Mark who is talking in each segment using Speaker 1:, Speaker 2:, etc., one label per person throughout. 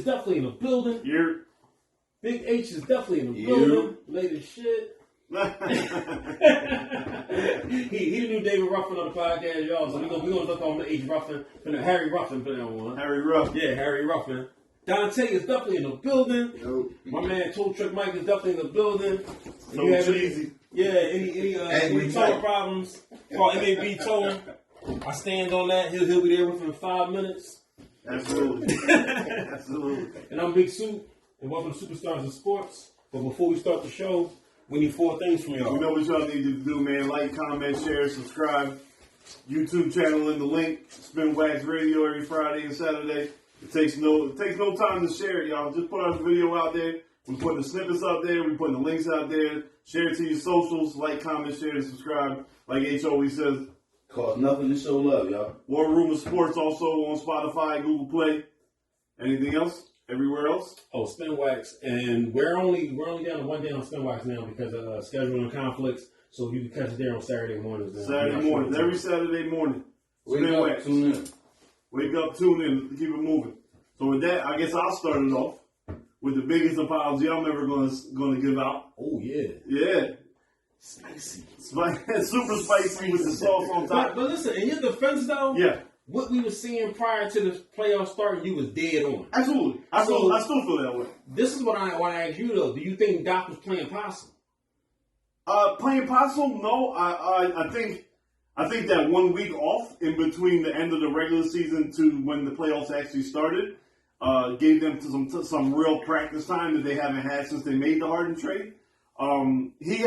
Speaker 1: is definitely in the building.
Speaker 2: Yeah.
Speaker 1: Big H is definitely in the building. Latest shit. he the new David Ruffin on the podcast, y'all. So we gonna look on the H Ruffin, Harry Ruffin for that one.
Speaker 2: Harry Ruffin.
Speaker 1: Yeah, Harry Ruffin. Dante is definitely in the building.
Speaker 3: Yo.
Speaker 1: My man Tool Trick Mike is definitely in the building.
Speaker 2: So cheesy.
Speaker 1: Any toe problems? Call MAB Toe. I stand on that. He'll be there within 5 minutes.
Speaker 2: Absolutely. Absolutely.
Speaker 1: And I'm Big Soup, and welcome to Superstars of Sports. But before we start the show, we need 4 things from y'all.
Speaker 2: You know what y'all need to do, man. Like, comment, share, subscribe. YouTube channel in the link. Spin Wax Radio every Friday and Saturday. It takes no time to share it, y'all. Just put our video out there. We put the snippets out there. We put the links out there. Share it to your socials. Like, comment, share, and subscribe. Like H always says.
Speaker 3: Cost nothing to show love, y'all.
Speaker 2: War Room of Sports also on Spotify, Google Play. Anything else? Everywhere else?
Speaker 1: Oh, Spin Wax, and we're only down to 1 day on Spin Wax now because of scheduling conflicts. So you can catch it there on Saturday mornings.
Speaker 2: Saturday mornings, every Saturday morning. Spin Wax.
Speaker 3: Tune in.
Speaker 2: Wake up, tune in, keep it moving. So with that, I guess I'll start it off with the biggest apology I'm ever gonna give out.
Speaker 1: Oh yeah.
Speaker 2: Yeah.
Speaker 3: Spicy.
Speaker 2: Super spicy with the sauce on top.
Speaker 1: But listen, in your defense though,
Speaker 2: Yeah.
Speaker 1: what we were seeing prior to the playoff start, you was dead on.
Speaker 2: Absolutely. I still feel that way.
Speaker 1: This is what I ask you though. Do you think Doc was playing possum?
Speaker 2: Playing possum? No. I think that 1 week off in between the end of the regular season to when the playoffs actually started gave them some real practice time that they haven't had since they made the Harden trade. He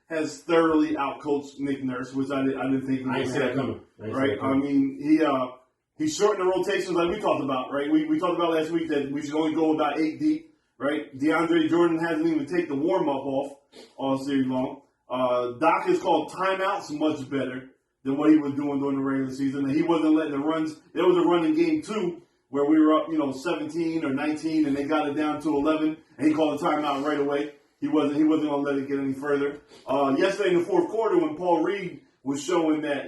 Speaker 2: has thoroughly outcoached Nick Nurse, which I didn't think he
Speaker 1: I ain't
Speaker 2: would
Speaker 1: see that
Speaker 2: happen.
Speaker 1: coming.
Speaker 2: Right? I mean, he shortened the rotations like we talked about, right? We talked about last week that we should only go about 8 deep, right? DeAndre Jordan hasn't even taken the warm-up off all series long. Doc has called timeouts much better than what he was doing during the regular season. And he wasn't letting the runs. There was a run in game 2 where we were up, 17 or 19, and they got it down to 11, and he called a timeout right away. He wasn't going to let it get any further. Yesterday in the fourth quarter, when Paul Reed was showing that,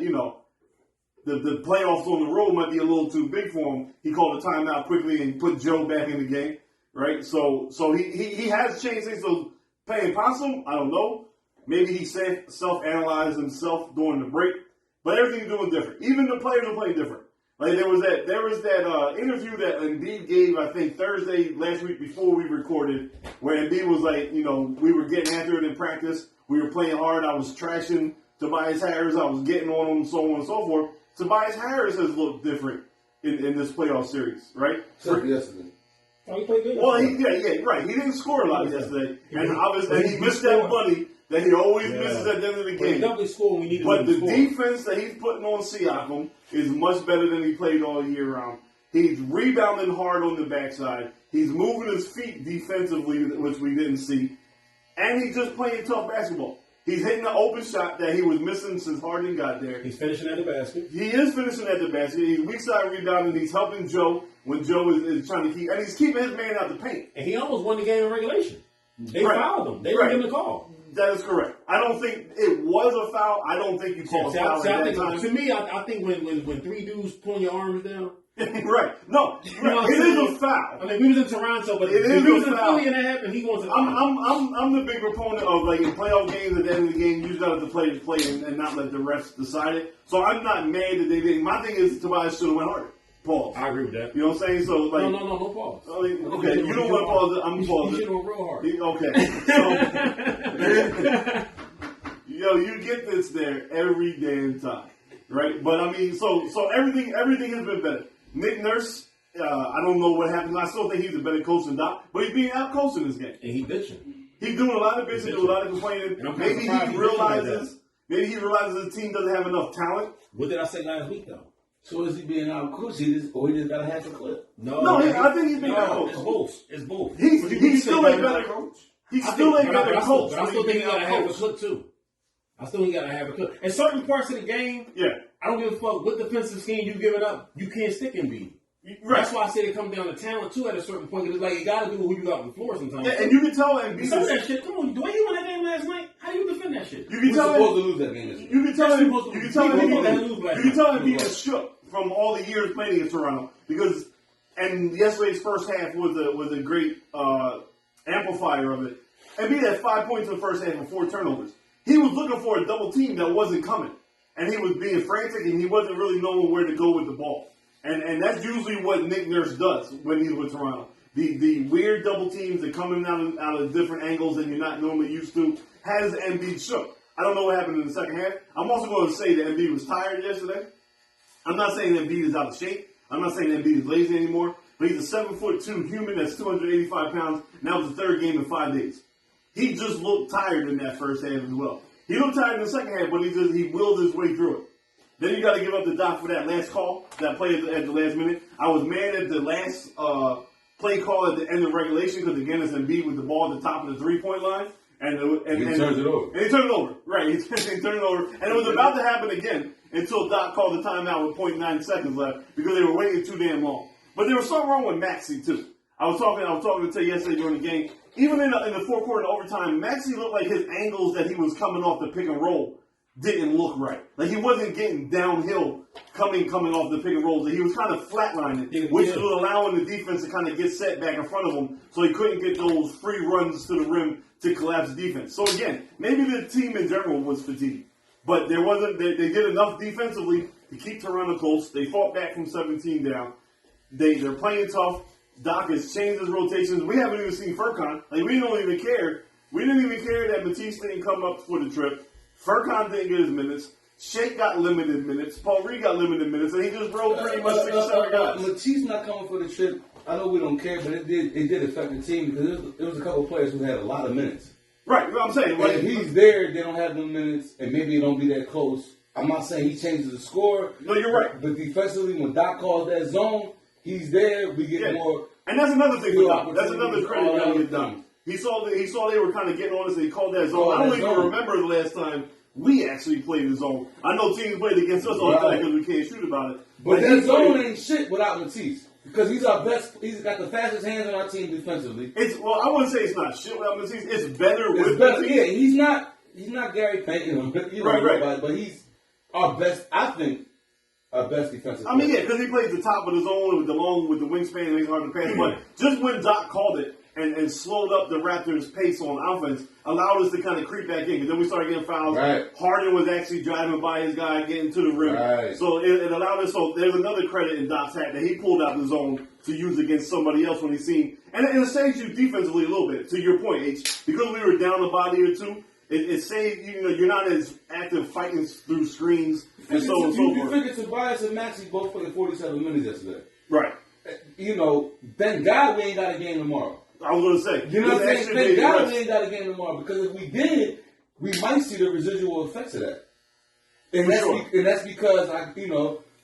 Speaker 2: the playoffs on the road might be a little too big for him, he called a timeout quickly and put Joe back in the game, right? So he has changed things. So playing possum, I don't know. Maybe he self-analyzed himself during the break, but everything's doing different. Even the players are playing different. Like there was that interview that Embiid gave, I think Thursday last week before we recorded, where Embiid was like, we were getting after it in practice, we were playing hard, I was trashing Tobias Harris, I was getting on him, so on and so forth. Tobias Harris has looked different in this playoff series, right?
Speaker 3: Yesterday.
Speaker 1: Oh, he played good.
Speaker 2: Well, right. He didn't score a lot yesterday, and obviously he missed that money that he always misses at the end of the game.
Speaker 1: He definitely scored when we needed
Speaker 2: But
Speaker 1: him to
Speaker 2: the
Speaker 1: score.
Speaker 2: defense that he's putting on Siakam is much better than he played all year round. He's rebounding hard on the backside. He's moving his feet defensively, which we didn't see. And he's just playing tough basketball. He's hitting the open shot that he was missing since Harden got there.
Speaker 1: He's finishing at the basket.
Speaker 2: He is finishing at the basket. He's weak side rebounding. He's helping Joe when Joe is trying to keep, and he's keeping his man out the paint.
Speaker 1: And he almost won the game in regulation. They
Speaker 2: Right.
Speaker 1: fouled him. They didn't give him the call.
Speaker 2: That is correct. I don't think it was a foul. I don't think you call a foul at that time.
Speaker 1: To me, I think when 3 dudes pulling your arms down.
Speaker 2: Right. No, it is a foul.
Speaker 1: I mean, we was in Toronto, but
Speaker 2: It
Speaker 1: if
Speaker 2: is
Speaker 1: we was
Speaker 2: a
Speaker 1: in
Speaker 2: foul.
Speaker 1: Philly and that happened, he wants to.
Speaker 2: I'm the big proponent of, like, in playoff games, at the end of the game, you just got to play and not let the refs decide it. So I'm not mad that they didn't. My thing is Tobias should have went harder. Pause.
Speaker 1: I agree with that.
Speaker 2: You know what I'm saying? So, like,
Speaker 1: No pause.
Speaker 2: Okay, you don't want to pause it. I'm pausing.
Speaker 1: You should have real hard.
Speaker 2: Okay. So, you get this there every damn time, right? But I mean, so everything has been better. Nick Nurse, I don't know what happened. I still think he's a better coach than Doc, but he's being out-coached in this game.
Speaker 1: And he bitching.
Speaker 2: He's doing a lot of bitching, doing a lot of complaining. Maybe he realizes the team doesn't have enough talent.
Speaker 1: What did I say last week though?
Speaker 3: So is he being out-coached, or he just got a half a clip?
Speaker 2: No, I think he's being out-coached.
Speaker 1: It's both.
Speaker 2: He's still a better coach. He's still a better coach.
Speaker 1: But I still think he got to have a clip too. I still think he got to have a clip. In certain parts of the game, I don't give a fuck what defensive scheme you give it up. You can't stick Embiid. Right. That's why I say it comes down to talent too. At a certain point, it's like you got to do who you got on the floor sometimes.
Speaker 2: Yeah, and you can tell Embiid.
Speaker 1: Some of that shit. Come on, the way he won that game last night. How do you defend that shit?
Speaker 2: You can tell
Speaker 3: supposed to lose that game.
Speaker 2: You can tell Embiid is shook from all the years playing in Toronto because and yesterday's first half was a great amplifier of it. Embiid had 5 points in the first half and 4 turnovers. He was looking for a double team that wasn't coming, and he was being frantic, and he wasn't really knowing where to go with the ball. And that's usually what Nick Nurse does when he's with Toronto. The weird double teams that come in out of different angles that you're not normally used to has Embiid shook. I don't know what happened in the second half. I'm also going to say that Embiid was tired yesterday. I'm not saying that Embiid is out of shape. I'm not saying that Embiid is lazy anymore. But he's a 7'2" human that's 285 pounds. Now it's the third game in 5 days. He just looked tired in that first half as well. He looked tired in the second half, but he willed his way through it. Then you got to give up the Doc for that last call, that play at the last minute. I was mad at the last play call at the end of regulation because, again, it's Embiid with the ball at the top of the three-point line. And he turns it over. And he turned it over. Right. He turned it over. And it was about to happen again until Doc called the timeout with 0.9 seconds left because they were waiting too damn long. But there was something wrong with Maxey, too. I was talking to Tay yesterday during the game. Even in the fourth quarter and overtime, Maxey looked like his angles that he was coming off the pick and roll didn't look right. Like he wasn't getting downhill coming off the pick and rolls. He was kind of flatlining, which was allowing the defense to kind of get set back in front of him, so he couldn't get those free runs to the rim to collapse the defense. So again, maybe the team in general was fatigued, but there wasn't. They did enough defensively to keep Toronto close. They fought back from 17 down. They're playing tough. Doc has changed his rotations. We haven't even seen Furkan. Like we don't even care. We didn't even care that Matisse didn't come up for the trip. Furkan didn't get his minutes. Shake got limited minutes. Paul Reed got limited minutes, and he just rode pretty much 6 or 7 guys.
Speaker 3: Matisse not coming for the trip. I know we don't care, but it did affect the team because there was a couple of players who had a lot of minutes.
Speaker 2: Right, what I'm saying. Right?
Speaker 3: If he's there, they don't have no minutes, and maybe it don't be that close. I'm not saying he changes the score.
Speaker 2: No, you're right.
Speaker 3: But defensively, when Doc calls that zone, he's there. We get more.
Speaker 2: And that's another thing for Doc. That's another credit we gotta get done. He saw they were kind of getting on us, and he called that zone. I don't even remember the last time we actually played the zone. I know teams played against us all the time because we can't shoot about it.
Speaker 3: But that zone ain't shit without Matisse. Because he's our best. He's got the fastest hands on our team defensively.
Speaker 2: I wouldn't say it's not shit without Matisse. It's better with Matisse.
Speaker 3: Yeah, he's not Gary Payton, right. But he's our best. I think our best defensive player.
Speaker 2: I mean, yeah, because he plays the top of the zone with the wingspan and makes it hard to pass. But just when Doc called it and slowed up the Raptors' pace on offense, allowed us to kind of creep back in. Because then we started getting fouls. Right. Harden was actually driving by his guy, getting to the rim. Right. So it allowed us. So there's another credit in Doc's hat that he pulled out the zone to use against somebody else when he seen. And it saves you defensively a little bit, to your point, H. Because we were down a body or two, it saves, you're not as active fighting through screens and so on and so forth.
Speaker 3: You figure Tobias and Maxey both played 47 minutes yesterday.
Speaker 2: Right.
Speaker 3: Thank God we ain't got a game tomorrow.
Speaker 2: I was going to say.
Speaker 3: You know what I'm saying? Thank God we ain't got a game tomorrow. Because if we did, we might see the residual effects of that. And that's because,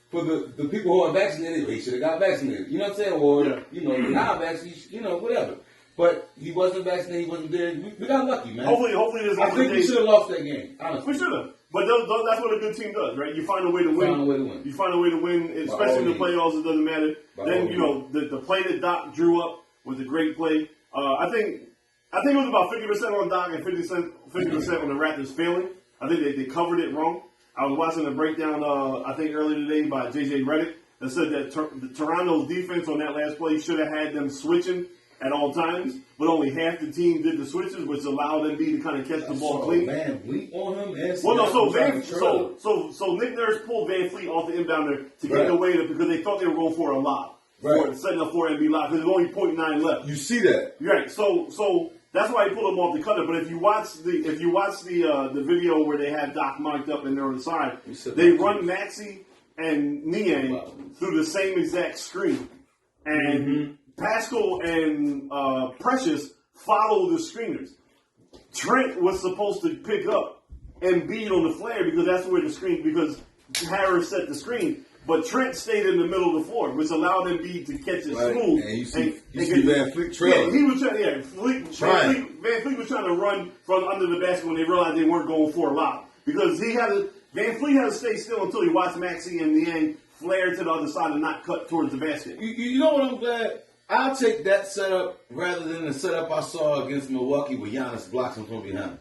Speaker 3: for the people who are vaccinated, they should have got vaccinated. You know what I'm saying? Or, not vaccinated, whatever. But he wasn't vaccinated, he wasn't there. We got lucky, man.
Speaker 2: Hopefully there's
Speaker 3: I think we should have lost that game, honestly.
Speaker 2: We should have. But that's what a good team does, right? You find a way to win. You find a way to win, especially in the playoffs, it doesn't matter. Then, the play that Doc drew up was a great play. I think it was about 50% on Doc and 50% on the Raptors failing. I think they covered it wrong. I was watching a breakdown, I think earlier today by JJ Redick that said that Toronto's defense on that last play should have had them switching at all times, but only half the team did the switches, which allowed Embiid to kind of catch the ball clean.
Speaker 3: Man, we on him.
Speaker 2: So Nick Nurse pulled Van Fleet off the inbounder to get away because they thought they were going for a lob, setting up for Embiid lob because there's only 0.9 left.
Speaker 3: You see that,
Speaker 2: right? So that's why he pulled him off the cutter. But if you watch the video where they have Doc marked up and they're on the side, they run Maxey and Niang through the same exact screen, and Pascal and Precious follow the screeners. Trent was supposed to pick up Embiid on the flare because that's where the screen, because Harris set the screen. But Trent stayed in the middle of the floor, which allowed Embiid to catch it smooth.
Speaker 3: And you see Van Fleet trailing.
Speaker 2: Yeah, he was trying. Van Fleet was trying to run from under the basket when they realized they weren't going for a lob because Van Fleet had to stay still until he watched Maxey and Niang flare to the other side and not cut towards the basket.
Speaker 3: You know what I'm glad? I'll take that setup rather than the setup I saw against Milwaukee where Giannis blocks him from behind.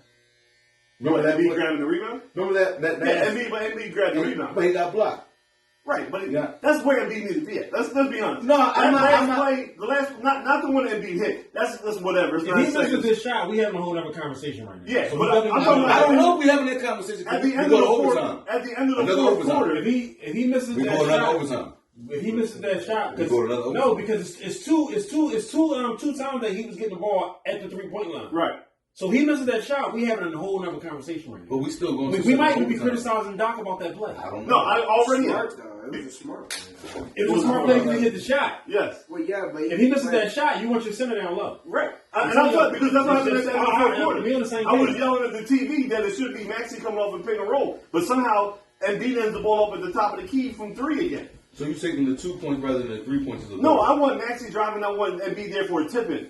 Speaker 2: Remember that? Embiid grabbing the rebound?
Speaker 3: Remember that?
Speaker 2: Embiid grabbed the rebound.
Speaker 3: But he got blocked.
Speaker 2: Right, but that's where Embiid needs to be at. Let's be honest.
Speaker 3: No, I'm not.
Speaker 2: Play, the last, not the one that Embiid hit. That's whatever. It's
Speaker 1: if he misses this shot, we having a whole other conversation right now.
Speaker 2: Yeah,
Speaker 1: so
Speaker 2: but I
Speaker 3: don't know if we having that conversation.
Speaker 2: At the end of the overtime. At the end of the fourth quarter,
Speaker 1: if he misses that shot, overtime. If he misses that shot, because it's two times that he was getting the ball at the 3-point line.
Speaker 2: Right.
Speaker 1: So he misses that shot, we having a whole other conversation right now.
Speaker 3: But we still going.
Speaker 1: We might be criticizing Doc about that play.
Speaker 3: I don't
Speaker 2: No,
Speaker 3: know.
Speaker 2: I already.
Speaker 4: It was a smart play.
Speaker 1: It was a smart play because he hit the shot.
Speaker 2: Yes.
Speaker 4: Well, yeah, but
Speaker 1: if he misses that shot, you want your center down low.
Speaker 2: Right. And I'm telling because that's what happened at the end of the fourth quarter. I was yelling at the TV that it should be Maxey coming off and pick and roll, but somehow Embiid ends the ball up at the top of the key from 3 again.
Speaker 3: So you're taking the 2 points rather than the 3 points?
Speaker 2: No, I want Maxey driving. I want Embiid there for a tip-in.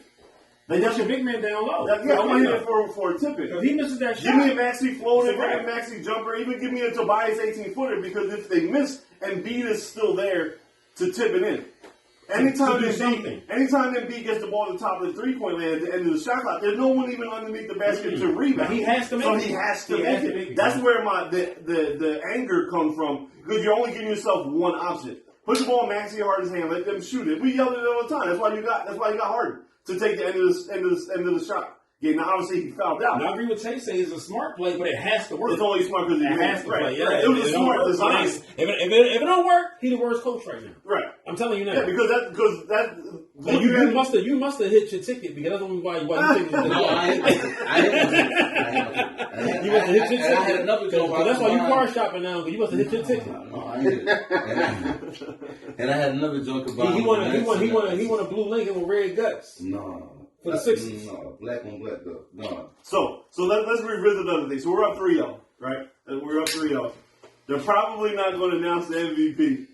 Speaker 1: That's your big man down low.
Speaker 2: I want him for a tip-in.
Speaker 1: If he misses that shot,
Speaker 2: give me a Maxey floater, give me a Maxey jumper, even give me a Tobias 18-footer, because if they miss, Embiid is still there to tip it in. Anytime Embiid gets the ball at the top of the 3-point line at the end of the shot clock, there's no one even underneath the basket to rebound.
Speaker 1: He has to make it.
Speaker 2: So he has to make it. That's where the anger comes from, because you're only giving yourself one option. Put the ball in Maxey Harden's hand, let them shoot it. We yelled at it all the time. That's why you got Harden to take the end of the shot. Yeah, now obviously he fouled out.
Speaker 1: Now, I agree with Tay saying it's a smart play, but it has to work.
Speaker 2: It's only smart because it
Speaker 1: has to play. Yeah,
Speaker 2: right. It was a smart design.
Speaker 1: If it don't work, he's the worst coach right now.
Speaker 2: Right.
Speaker 1: I'm telling you now.
Speaker 2: Yeah, because that.
Speaker 1: You must have hit your ticket because that's only why you think it's
Speaker 3: no, I
Speaker 1: you must have hit your ticket.
Speaker 3: I had another joke.
Speaker 1: That's why you car shopping now. Because you must have hit your ticket.
Speaker 3: No, I didn't. And I had another joke about
Speaker 1: he won a blue Lincoln with red guts.
Speaker 3: No.
Speaker 1: For the Sixers.
Speaker 3: No, black on black though. No.
Speaker 2: So let's revisit other things. So we're up 3-0, right? We're up 3-0. They're probably not going to announce the MVP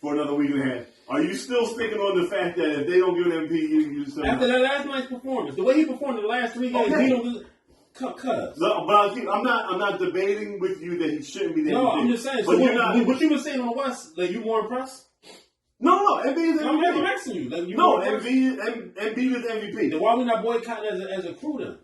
Speaker 2: for another week and a half. Are you still sticking on the fact that if they don't give an MVP, you still
Speaker 1: after that last night's performance, the way he performed in the last 3 games, he don't lose.
Speaker 2: No, but I'm not debating with you that he shouldn't be there.
Speaker 1: No, I'm just saying.
Speaker 2: But
Speaker 1: so what you were saying on the West, like you more impressed?
Speaker 2: No, Embiid is MVP.
Speaker 1: I'm asking you.
Speaker 2: Embiid is MVP.
Speaker 1: Then why we not boycotting as a crew then?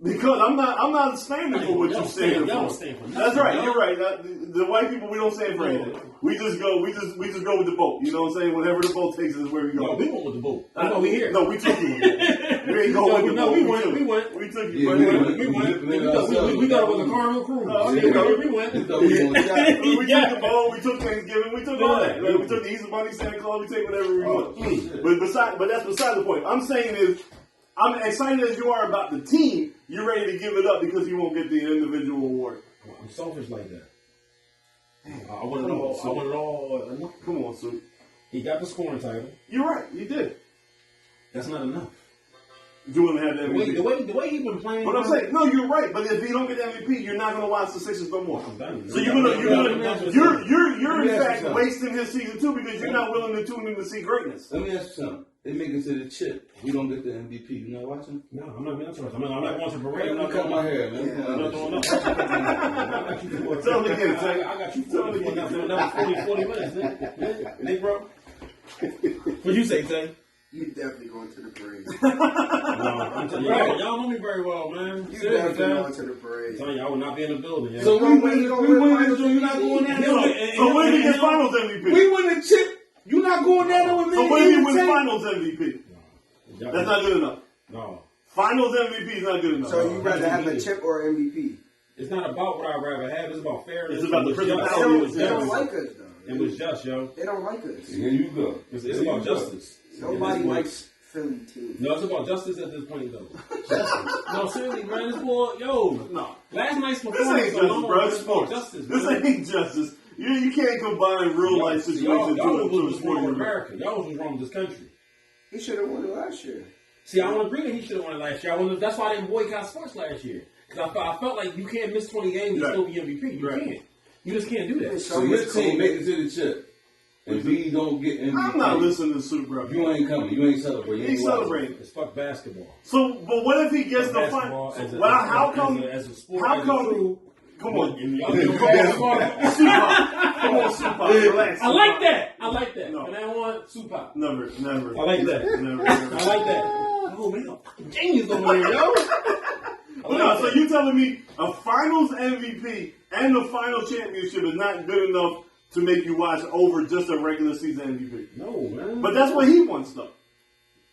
Speaker 2: Because I'm not standing for what you're standing for. That's right. You're right. The white people, we don't stand for anything. We just go with the boat. You know what I'm saying? Whatever the boat takes is where we go.
Speaker 1: No, we went with the boat. That's why we here.
Speaker 2: No, we took you. We ain't going with the boat. We went. We took you.
Speaker 1: We thought it was a carnival cruise. We went.
Speaker 2: We took the boat. We took Thanksgiving. We took all that. We took the Easter Bunny, Santa Claus. We take whatever we want. But that's beside the point. I'm saying is, I'm excited as you are about the team. You're ready to give it up because you won't get the individual award.
Speaker 1: I'm selfish like that. I want it all.
Speaker 2: Come on, Sue.
Speaker 1: He got the scoring title.
Speaker 2: You're right. You did.
Speaker 1: That's not enough.
Speaker 2: You want to have the MVP.
Speaker 1: The way he's been playing.
Speaker 2: But I'm saying, no, you're right. But if he don't get the MVP, you're not going to watch the Sixers no more. So you're in fact wasting his season too because you're not willing to tune in to see greatness.
Speaker 3: Let me ask you something. They make it to the chip. We don't get the MVP. You not watching?
Speaker 1: No, I'm not interested. I'm not going to parade.
Speaker 3: I'm not cutting my hair, man.
Speaker 2: Tell me again, Tay.
Speaker 1: I got you for another 40 minutes, man. Bro. What'd you say, Tay?
Speaker 4: You definitely going to the parade.
Speaker 1: I'm telling y'all know me very well, man.
Speaker 4: You definitely going to the parade.
Speaker 1: I'm telling you, I will not be in the building. Yeah.
Speaker 3: So we win this joint, you're not going down there.
Speaker 2: So when did he get Finals MVP?
Speaker 3: We win the chip. You're not going down there with me.
Speaker 2: So when did he win Finals MVP? That's not good enough.
Speaker 1: No.
Speaker 2: Finals MVP is not good enough.
Speaker 4: So you rather have a chip or MVP?
Speaker 1: It's not about what I'd rather have. It's about fairness.
Speaker 2: It's about the principality.
Speaker 4: They don't like us, though.
Speaker 1: It was just, yo.
Speaker 4: They don't like us.
Speaker 3: Here you go.
Speaker 1: It's about justice.
Speaker 4: Nobody likes Philly team.
Speaker 1: No, it's about justice at this point, though. No, seriously, man. This boy,
Speaker 2: no.
Speaker 1: Last night's
Speaker 2: This
Speaker 1: performance
Speaker 2: ain't justice, bro. It's sports.
Speaker 1: Justice,
Speaker 2: this ain't justice. You can't combine real life situations
Speaker 1: y'all
Speaker 2: to
Speaker 1: was wrong with America. Y'all was wrong with this country.
Speaker 4: He should have won it last year.
Speaker 1: See, I don't agree that he should have won it last year. That's why I didn't boycott sports last year. Because I felt like you can't miss 20 games and still be MVP. You can't. You just can't do that.
Speaker 3: So your team make it to the chip. And we don't get MVP.
Speaker 2: I'm not listening to Super Bro.
Speaker 3: You ain't coming. You ain't celebrating.
Speaker 2: You ain't celebrating.
Speaker 1: It's fuck basketball.
Speaker 2: So, but what if he gets the final? How come? Come on. Come on, Soupa. Relax.
Speaker 1: I like that.
Speaker 2: No.
Speaker 1: And I want Soupa.
Speaker 2: Never.
Speaker 1: I like that.
Speaker 2: Never.
Speaker 1: I like that. Oh, man, a fucking genius over here, yo.
Speaker 2: So you telling me a Finals MVP and the Final Championship is not good enough to make you watch over just a regular season MVP.
Speaker 1: No, man.
Speaker 2: But that's what he wants, though.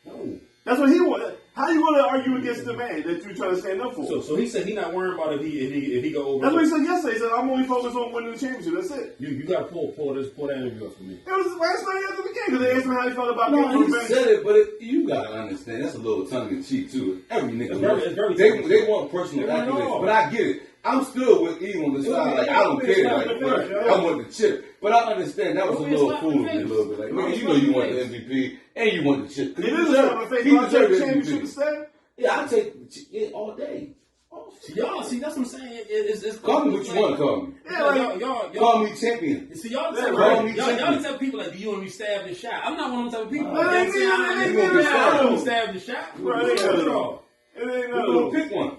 Speaker 1: No.
Speaker 2: That's what he wants. How you going to argue against the man that you're trying to stand up for?
Speaker 1: So he said he's not worrying about if he go over.
Speaker 2: That's what he said yesterday. He said, I'm only focused on winning the championship. That's it.
Speaker 1: You got to pull that interview up for me.
Speaker 2: It was last night after the game because they asked him how he felt about
Speaker 3: No,
Speaker 2: being on
Speaker 3: he
Speaker 2: the bench.
Speaker 3: said it, but you gotta understand that's a little tongue in cheek too. Every nigga,
Speaker 1: It's very
Speaker 3: they want personal
Speaker 1: They want it
Speaker 3: accolades,
Speaker 1: all.
Speaker 3: but I get it. I'm still with E on the side. Like I don't care. Like, I want the chip, but I understand that was a little foolery, a little bit. Like, man, you know you want the MVP and you want the chip.
Speaker 2: It is a slap in the face.
Speaker 3: He
Speaker 2: But I take
Speaker 3: deserved
Speaker 2: the
Speaker 3: the
Speaker 2: championship
Speaker 3: MVP.
Speaker 2: instead.
Speaker 3: Yeah, I take it all day.
Speaker 1: Y'all see, that's what I'm saying. It's
Speaker 3: Call me what you want to call me.
Speaker 2: Yeah,
Speaker 1: y'all
Speaker 3: Call me champion.
Speaker 1: See, y'all
Speaker 2: Yeah,
Speaker 1: tell
Speaker 2: right.
Speaker 1: y'all tell people like, do you want to be stabbed and shot? I'm not one of them type of people.
Speaker 2: Well,
Speaker 1: I
Speaker 2: it ain't
Speaker 1: don't
Speaker 2: none
Speaker 1: want
Speaker 2: of
Speaker 1: to be stabbed and shot.
Speaker 2: Right, it ain't none of them. It ain't none
Speaker 3: We're
Speaker 2: of
Speaker 3: gonna
Speaker 2: them.
Speaker 3: pick one.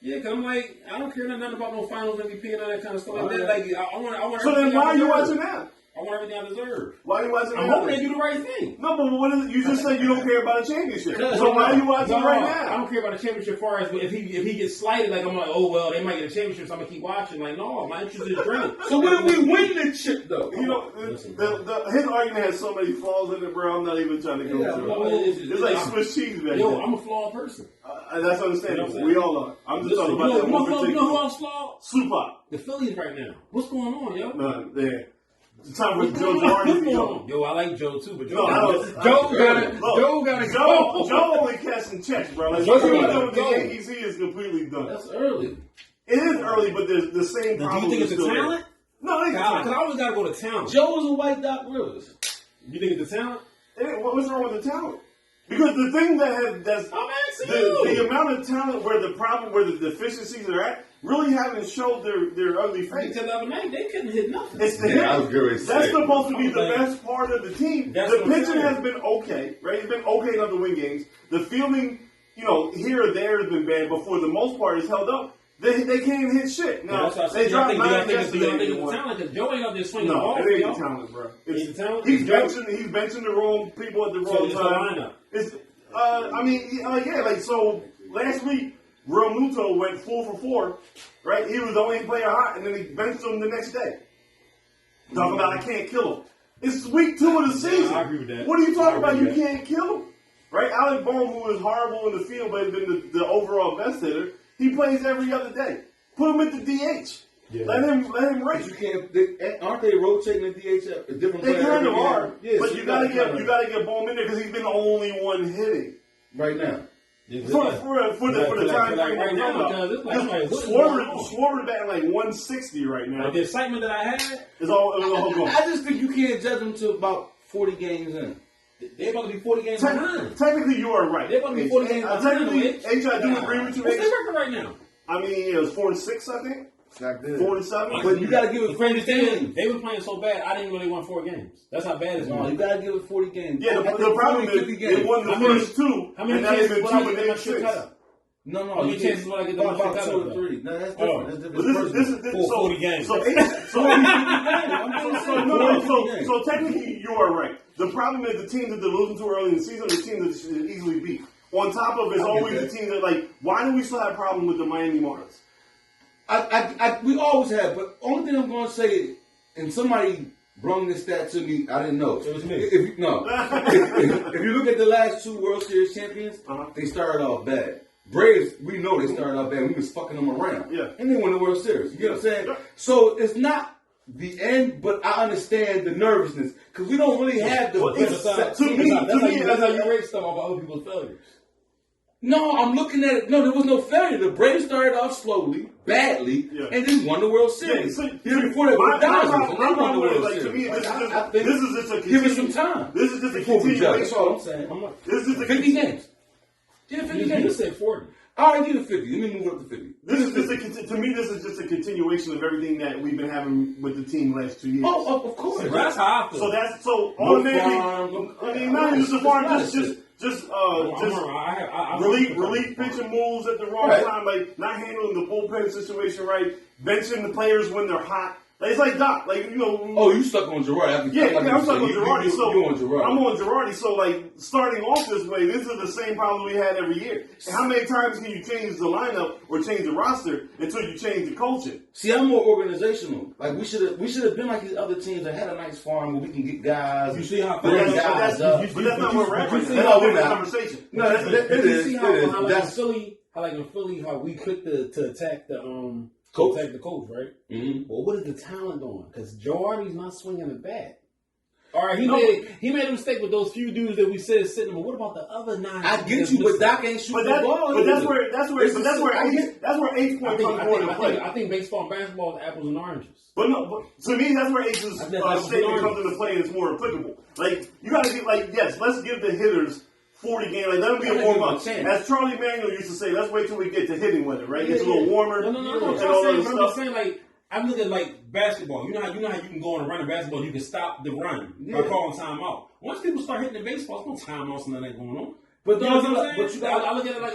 Speaker 1: Yeah, cause I'm like, I don't care nothing about no finals MVP and all that kind of stuff like that. Like, I want.
Speaker 2: So then
Speaker 1: everything
Speaker 2: why
Speaker 1: I
Speaker 2: are you
Speaker 1: deserve.
Speaker 2: watching now?
Speaker 1: I want everything I deserve.
Speaker 2: Why are you watching
Speaker 1: I'm
Speaker 2: now?
Speaker 1: hoping they do the right thing.
Speaker 2: No, but what is it? You just said you don't care about a championship. So why are you watching right
Speaker 1: I
Speaker 2: now?
Speaker 1: don't care about the championship. As far as if he gets slighted, like I'm like, oh well, they might get a championship, so I'm gonna keep watching. Like, no, my interest is draining.
Speaker 3: So what if we win the chip though?
Speaker 2: You know, his argument has so many flaws in it, bro. I'm not even trying to go through it. It's like Swiss cheese back
Speaker 1: Yo,
Speaker 2: there.
Speaker 1: I'm a flawed person.
Speaker 2: That's understandable.
Speaker 1: You know what I'm
Speaker 2: We all are. I'm just talking about that one
Speaker 1: you know
Speaker 2: particular.
Speaker 1: who else flawed?
Speaker 2: Soupa.
Speaker 1: The Phillies right now. What's going on, yo?
Speaker 2: No, there. It's time for
Speaker 1: What's
Speaker 2: Joe
Speaker 1: going on?
Speaker 2: Girardi to
Speaker 1: What's
Speaker 2: be
Speaker 1: going
Speaker 2: gone.
Speaker 1: on? Yo, I like Joe too, but
Speaker 2: No, I don't.
Speaker 1: Joe got to go.
Speaker 2: Joe only catching checks, bro. Like,
Speaker 1: Joe
Speaker 2: Joe
Speaker 1: gotta
Speaker 2: done with the
Speaker 1: go.
Speaker 2: Yankees, he is completely done.
Speaker 3: That's early.
Speaker 2: It is early, but there's the same
Speaker 1: Now,
Speaker 2: problem.
Speaker 1: do you think it's
Speaker 2: still
Speaker 1: the
Speaker 2: there.
Speaker 1: talent?
Speaker 2: No, it ain't the
Speaker 1: Because I
Speaker 2: talent.
Speaker 1: always got to go to talent.
Speaker 3: Joe was a white Doc Rivers.
Speaker 1: You think it's the talent?
Speaker 2: What's wrong with the talent? Because the thing that's
Speaker 1: I'm asking you.
Speaker 2: the amount of talent where the deficiencies are at really haven't showed their ugly face.
Speaker 1: Until the other night, they couldn't hit nothing.
Speaker 2: It's the
Speaker 3: Yeah, I was
Speaker 2: hit.
Speaker 3: going to say.
Speaker 2: That's supposed to be the
Speaker 1: Okay.
Speaker 2: best part of the team.
Speaker 1: That's
Speaker 2: The
Speaker 1: what I'm
Speaker 2: pitching
Speaker 1: saying.
Speaker 2: has been okay, right? It's been okay enough to win games. The fielding, here or there has been bad, but for the most part, it's held up. They can't even hit shit. Now,
Speaker 1: That's what I
Speaker 2: they
Speaker 1: said.
Speaker 2: dropped
Speaker 1: Do
Speaker 2: 9
Speaker 1: y'all think
Speaker 2: yesterday.
Speaker 1: it's the talent? Because Joe ain't up there swinging the
Speaker 2: No,
Speaker 1: ball.
Speaker 2: it ain't
Speaker 1: yo.
Speaker 2: the talent, bro.
Speaker 1: It's the talent?
Speaker 2: He's
Speaker 1: It's Joe?
Speaker 2: benching the wrong people at the
Speaker 1: So
Speaker 2: wrong
Speaker 1: it's the
Speaker 2: time.
Speaker 1: lineup.
Speaker 2: It's, so last week, Real Muto went 4 for 4, right? He was the only player hot, and then he benched him the next day. Talking about I can't kill him. It's week 2 of the season.
Speaker 1: I agree with that.
Speaker 2: What are you talking about?
Speaker 1: I
Speaker 2: You
Speaker 1: agree with
Speaker 2: can't kill him, right? Alec Bohm, who is horrible in the field, but has been the overall best hitter, he plays every other day. Put him at the DH.
Speaker 1: Yeah.
Speaker 2: Let him
Speaker 3: But
Speaker 2: race.
Speaker 3: you can't. Aren't they rotating the DH at a different
Speaker 2: They
Speaker 3: player
Speaker 2: kind of
Speaker 3: every
Speaker 2: are,
Speaker 3: game? Yeah,
Speaker 2: but
Speaker 3: so
Speaker 2: you gotta get Bohm in there because he's been the only one hitting.
Speaker 3: right now.
Speaker 2: For the time frame
Speaker 1: right now,
Speaker 2: we're
Speaker 1: because it's like, what's
Speaker 2: Schwarber batting like 160 right now.
Speaker 1: Like the excitement that I had,
Speaker 2: It's all gone.
Speaker 3: I just think you can't judge them to about 40 games in.
Speaker 1: they're about to be 40 games behind.
Speaker 2: Technically, you are right.
Speaker 1: They're about to be 40 games behind.
Speaker 2: Technically, H, I do agree with you.
Speaker 1: What's
Speaker 2: H.
Speaker 1: their record right now?
Speaker 2: I mean, it was 4-6, I think.
Speaker 4: It's not good.
Speaker 2: 4-7.
Speaker 3: But you got to give it 40 games.
Speaker 1: They were playing so bad, I didn't really want 4 games. That's how bad it's
Speaker 3: No, you
Speaker 1: going.
Speaker 3: got to give it 40 games.
Speaker 2: Yeah,
Speaker 3: I think
Speaker 2: the problem
Speaker 3: 40,
Speaker 2: is
Speaker 3: 50
Speaker 2: they won the
Speaker 1: How many-
Speaker 2: first 2,
Speaker 1: How many
Speaker 2: and now they've
Speaker 1: chances
Speaker 2: been
Speaker 1: will I
Speaker 2: 2
Speaker 1: get
Speaker 2: and
Speaker 1: to my
Speaker 2: they've
Speaker 1: shit
Speaker 2: 6.
Speaker 1: cut up?
Speaker 3: No,
Speaker 1: How many
Speaker 3: you
Speaker 1: chances
Speaker 3: can't-
Speaker 1: will I get to
Speaker 3: about
Speaker 1: my shit cut
Speaker 3: 2
Speaker 1: up?
Speaker 3: or 3. No, that's different.
Speaker 1: Oh.
Speaker 3: That's different.
Speaker 2: But this is
Speaker 1: Full 40 games.
Speaker 2: So technically, you are right. The problem is the teams that they're losing to early in the season are the teams that should easily beat. On top of it, it's always the teams that why do we still have a problem with the Miami Marlins?
Speaker 3: We always have, but only thing I'm going to say, and somebody brung this stat to me, I didn't know.
Speaker 1: It was me.
Speaker 3: If you look at the last 2 World Series champions, they started off bad. Braves, we know they started off bad. We was fucking them around.
Speaker 2: Yeah.
Speaker 3: And they won the World Series. You get what I'm saying?
Speaker 2: Yeah.
Speaker 3: So it's not the end, but I understand the nervousness because we don't really have the best.
Speaker 1: That's
Speaker 2: to me,
Speaker 1: how you rate stuff off other people's failures.
Speaker 3: No, I'm looking at it. No, there was no failure. The Braves started off slowly, badly,
Speaker 2: Yeah.
Speaker 3: and then won the World Series.
Speaker 2: Yeah,
Speaker 3: Year before that,
Speaker 2: my
Speaker 3: with the Dodgers,
Speaker 2: problem-
Speaker 3: and
Speaker 2: my
Speaker 3: they won the
Speaker 2: problem
Speaker 3: World
Speaker 2: is, like, to
Speaker 3: Series.
Speaker 2: me, this is just-
Speaker 3: I think
Speaker 2: this is just a
Speaker 3: give it
Speaker 2: continu-
Speaker 3: some time.
Speaker 2: This is just a
Speaker 3: Before we judge.
Speaker 2: continuation.
Speaker 3: That's all I'm saying.
Speaker 2: This is just a
Speaker 3: 50 games. Yeah, 50
Speaker 1: You
Speaker 3: games.
Speaker 1: just said 40.
Speaker 3: All right, give it 50. Let me move it up to 50.
Speaker 2: This is just to me. This is just a continuation of everything that we've been having with the team last 2 years.
Speaker 3: Oh, of course.
Speaker 1: That's how I feel.
Speaker 2: So
Speaker 3: No
Speaker 2: automatically.
Speaker 3: farm,
Speaker 2: I mean, not even the farm. Just
Speaker 1: I
Speaker 2: relief pitching moves at the wrong
Speaker 3: Right.
Speaker 2: time, like not handling the bullpen situation right, benching the players when they're hot. Like, it's like Doc. Like, you know.
Speaker 3: Oh, you stuck on Girardi.
Speaker 2: Yeah, I'm stuck on Girardi. So
Speaker 3: you on Girardi.
Speaker 2: I'm on Girardi. So, like, starting off this way, this is the same problem we had every year. And how many times can you change the lineup or change the roster until you change the culture?
Speaker 3: See, I'm more organizational. Like, we should have been like these other teams that had a nice farm where we can get guys.
Speaker 1: You see how
Speaker 2: But that's not where we're at. That's not the conversation.
Speaker 3: No, it is.
Speaker 1: See how like in Philly, how we quick to attack the
Speaker 3: coach,
Speaker 1: right?
Speaker 3: Mm-hmm.
Speaker 1: Well, what is the talent doing? Because Girardi's not swinging the bat. All right, he made a mistake with those few dudes that we said sitting. But what about the other 9?
Speaker 3: I get you, but Doc ain't shooting the ball.
Speaker 2: But that's where H point comes more into play.
Speaker 1: I think baseball and basketball is apples and oranges.
Speaker 2: But to me, that's where H's statement comes into play and it's more applicable. Like, you got to get, like, yes, let's give the hitters 40 games. Like, let them be a warm-up. As Charlie Manuel used to say, let's wait till we get to hitting weather, right? It's a little warmer.
Speaker 1: No. I'm just saying, like, I'm looking like basketball. You know how you can go on a run of basketball, you can stop the run by calling timeout. Once people start hitting the baseball, there's no timeouts and nothing going on. But I look at it like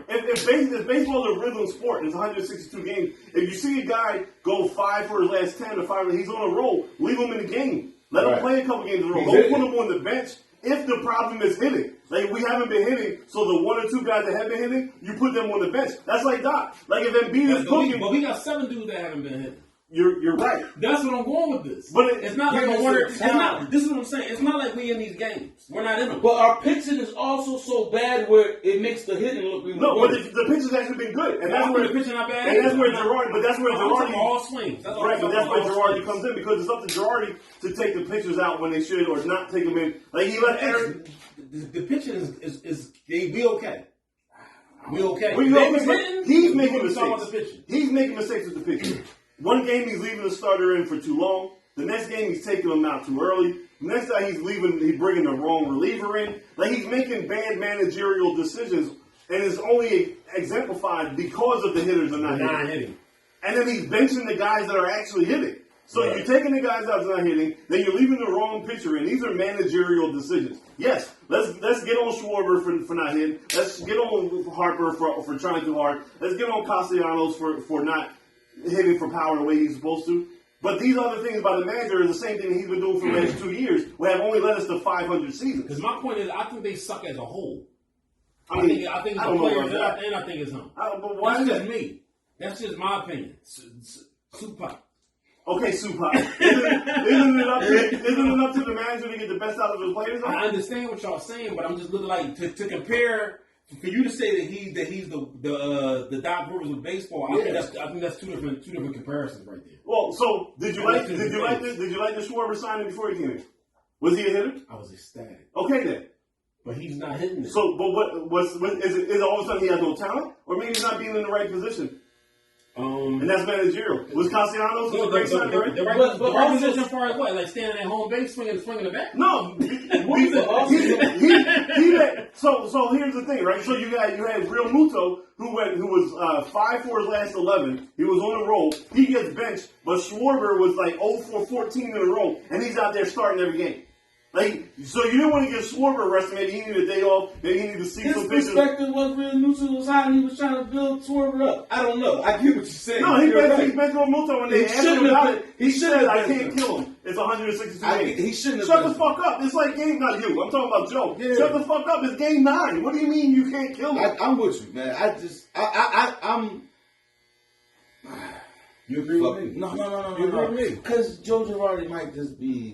Speaker 2: if baseball is a rhythm sport, it's 162 games. If you see a guy go 5 for his last 10 or 5, he's on a roll. Leave him in the game. Let him play a couple games in a row. Don't put him on the bench if the problem is hitting. Like, we haven't been hitting, so the 1 or 2 guys that have been hitting, you put them on the bench. That's like Doc. Like, if Embiid is cooking,
Speaker 1: but we got 7 dudes that haven't been hitting.
Speaker 2: You're right.
Speaker 1: That's what I'm going with this.
Speaker 2: But
Speaker 1: it's not like a wonder. This is what I'm saying. It's not like we in these games. We're not in them.
Speaker 3: But our pitching is also so bad where it makes the hitting look even
Speaker 2: worse. But the pitching's actually been good, and that's where the pitching not bad. And that's where Girardi. But that's where Girardi
Speaker 1: all swings. That's
Speaker 2: right. But that's where Girardi comes in because it's up to Girardi to take the pitchers out when they should or not take them in. Like, he let Aaron.
Speaker 1: The pitching is we okay. We okay.
Speaker 2: He's making mistakes. He's making mistakes with the pitching. One game he's leaving the starter in for too long. The next game he's taking him out too early. The next time he's bringing the wrong reliever in. Like, he's making bad managerial decisions, and it's only exemplified because of the hitters are not hitting. And then he's benching the guys that are actually hitting. So you're taking the guys out that are not hitting, then you're leaving the wrong pitcher in. These are managerial decisions. Yes, let's get on Schwarber for not hitting. Let's get on Harper for trying too hard. Let's get on Castellanos for not hitting for power the way he's supposed to. But these other things about the manager is the same thing he's been doing for the last 2 years, who have only led us to 500 seasons.
Speaker 1: Because my point is, I think they suck as a whole. I think it's the players and I think it's him. That's just me. That's just my opinion. Soupa.
Speaker 2: Okay, Soupa. Isn't it up to the manager to get the best out of his players?
Speaker 1: I understand what y'all saying, but I'm just looking like to compare. For you to say that he's the Doc Rivers of baseball, I think that's two different comparisons right there.
Speaker 2: Well, so did you like the Schwarber signing before he came in? Was he a hitter?
Speaker 1: I was ecstatic.
Speaker 2: Okay then.
Speaker 1: But he's not hitting it.
Speaker 2: So, but what is it all of a sudden he has no talent, or maybe he's not being in the right position? And that's managerial. Was Castellanos a great signing, right?
Speaker 1: The right position as far as what? Like standing at home base, swinging the bat?
Speaker 2: No. So here's the thing, right? So you had Real Muto, who was 5 for his last 11. He was on a roll. He gets benched, but Schwarber was like 0 for 14 in a row, and he's out there starting every game. Like, so you didn't want to give Schwarber a rest. Maybe he needed a day off. Maybe he needed to see some pitches.
Speaker 3: His perspective was Real Muto was hot and he was trying to build Schwarber up. I don't know. I get what you're saying.
Speaker 2: No, he benched on Muto when they asked him about it. He said, I can't kill him. It's 162 games.
Speaker 3: He shouldn't have.
Speaker 2: Shut the fuck up. It's like game, not you. I'm talking about Joe. Yeah. Shut the fuck up. It's game 9. What do you mean you can't kill him?
Speaker 3: I'm with you, man. I'm.
Speaker 1: You agree with me?
Speaker 3: No.
Speaker 1: You agree with me?
Speaker 3: Because Joe Girardi might just be.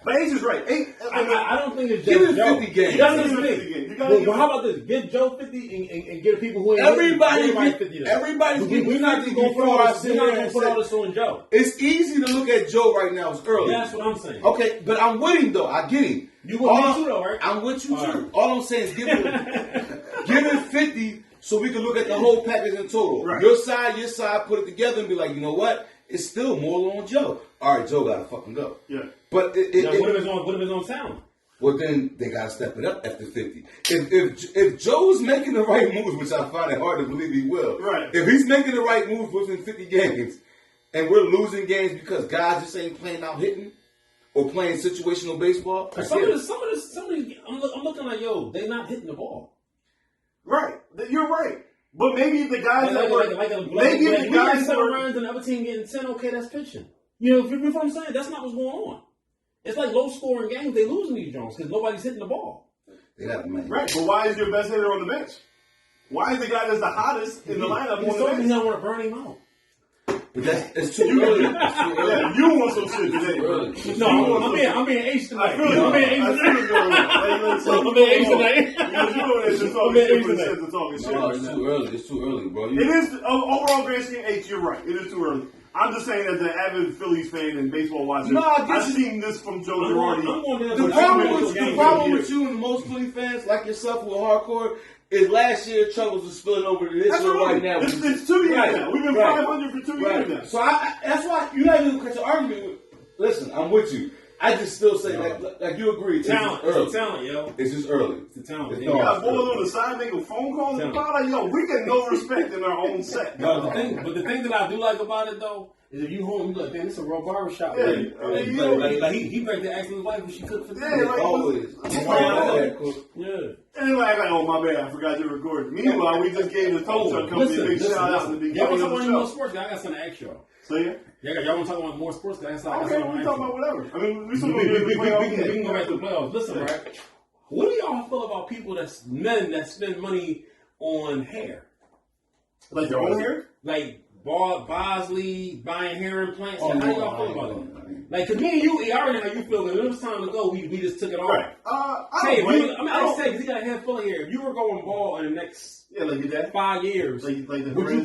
Speaker 2: But H is right.
Speaker 1: I don't think it's just
Speaker 3: give him
Speaker 1: Joe.
Speaker 3: 50 games.
Speaker 1: That's 50 games. Well, how about this? Give Joe 50 and get people who ain't
Speaker 3: everybody
Speaker 1: 50.
Speaker 3: Everybody's getting
Speaker 1: we're not going to put all this on Joe.
Speaker 3: It's easy to look at Joe right now. It's early.
Speaker 1: That's what I'm saying.
Speaker 3: Okay, but I'm with him though. I get him.
Speaker 1: You with me too though, right?
Speaker 3: I'm with you too. Right. All I'm saying is give him 50 so we can look at the whole package in total.
Speaker 2: Right.
Speaker 3: Your side, put it together and be like, you know what? It's still more on Joe. All right, Joe got to fucking go.
Speaker 2: Yeah.
Speaker 3: But
Speaker 1: what if it's on talent?
Speaker 3: Well, then they got to step it up after 50. If Joe's making the right moves, which I find it hard to believe he will.
Speaker 2: Right.
Speaker 3: If he's making the right moves within 50 games, and we're losing games because guys just ain't playing out hitting or playing situational baseball.
Speaker 1: Some of this, I'm looking like, yo, they not hitting the ball.
Speaker 2: Right. You're right. But maybe the guys
Speaker 1: maybe the guys 7 runs and the other team getting 10. Okay, that's pitching. You know what I'm saying? That's not what's going on. It's like low scoring games. They losing these Jones because nobody's hitting the ball.
Speaker 2: Right, but why is your best hitter on the bench? Why is the guy that's the hottest in the lineup on the bench?
Speaker 1: He don't want to burn him out.
Speaker 3: It's too early.
Speaker 2: Yeah, you want some shit today, bro.
Speaker 1: No, I'm being ace tonight.
Speaker 2: I feel it.
Speaker 1: I'm being ace tonight.
Speaker 3: It's too early, bro.
Speaker 2: It is overall grand scheme. H, you're right. It is too early. I'm just saying, as an avid Phillies fan and baseball watcher, I've seen this from Joe Girardi.
Speaker 3: The problem with you and most Philly fans like yourself who are hardcore is last year troubles are spilling over to this year right now.
Speaker 2: It's 2 years now. We've been 500 for 2 years now.
Speaker 3: So that's why you're not even going to argue with. Listen, I'm with you. I just still say like you agree.
Speaker 1: Talent, it's talent, yo.
Speaker 3: It's just early.
Speaker 1: It's a talent.
Speaker 2: You got boys on the side making phone calls and like, yo, we get no respect in our own set.
Speaker 1: But the thing that I do like about it though is if you home, you like, damn, this is a real barbershop. Yeah, he back there asking his wife what she cooked for dinner.
Speaker 2: Yeah, like
Speaker 3: always.
Speaker 2: Yeah. And they're like, oh my bad, I forgot you recorded. Meanwhile, we just gave the tow truck company a big shout out in the beginning of the show. Y'all want to talk about more sports? I got something to ask y'all. So yeah.
Speaker 1: Y'all want to talk about more sports? Okay, we
Speaker 2: talk about whatever. I mean, we can
Speaker 1: go back to the playoffs. Listen, right? What do y'all feel about people men that spend money on hair?
Speaker 2: Like their own hair?
Speaker 1: Like Bosley buying hair implants. How do y'all feel about that? Like, cause me and you, I already know how you feel. But it was time to go. We just took it off.
Speaker 2: Right.
Speaker 1: I just say because he got a head full of hair. If you were going bald in the next 5 years, would you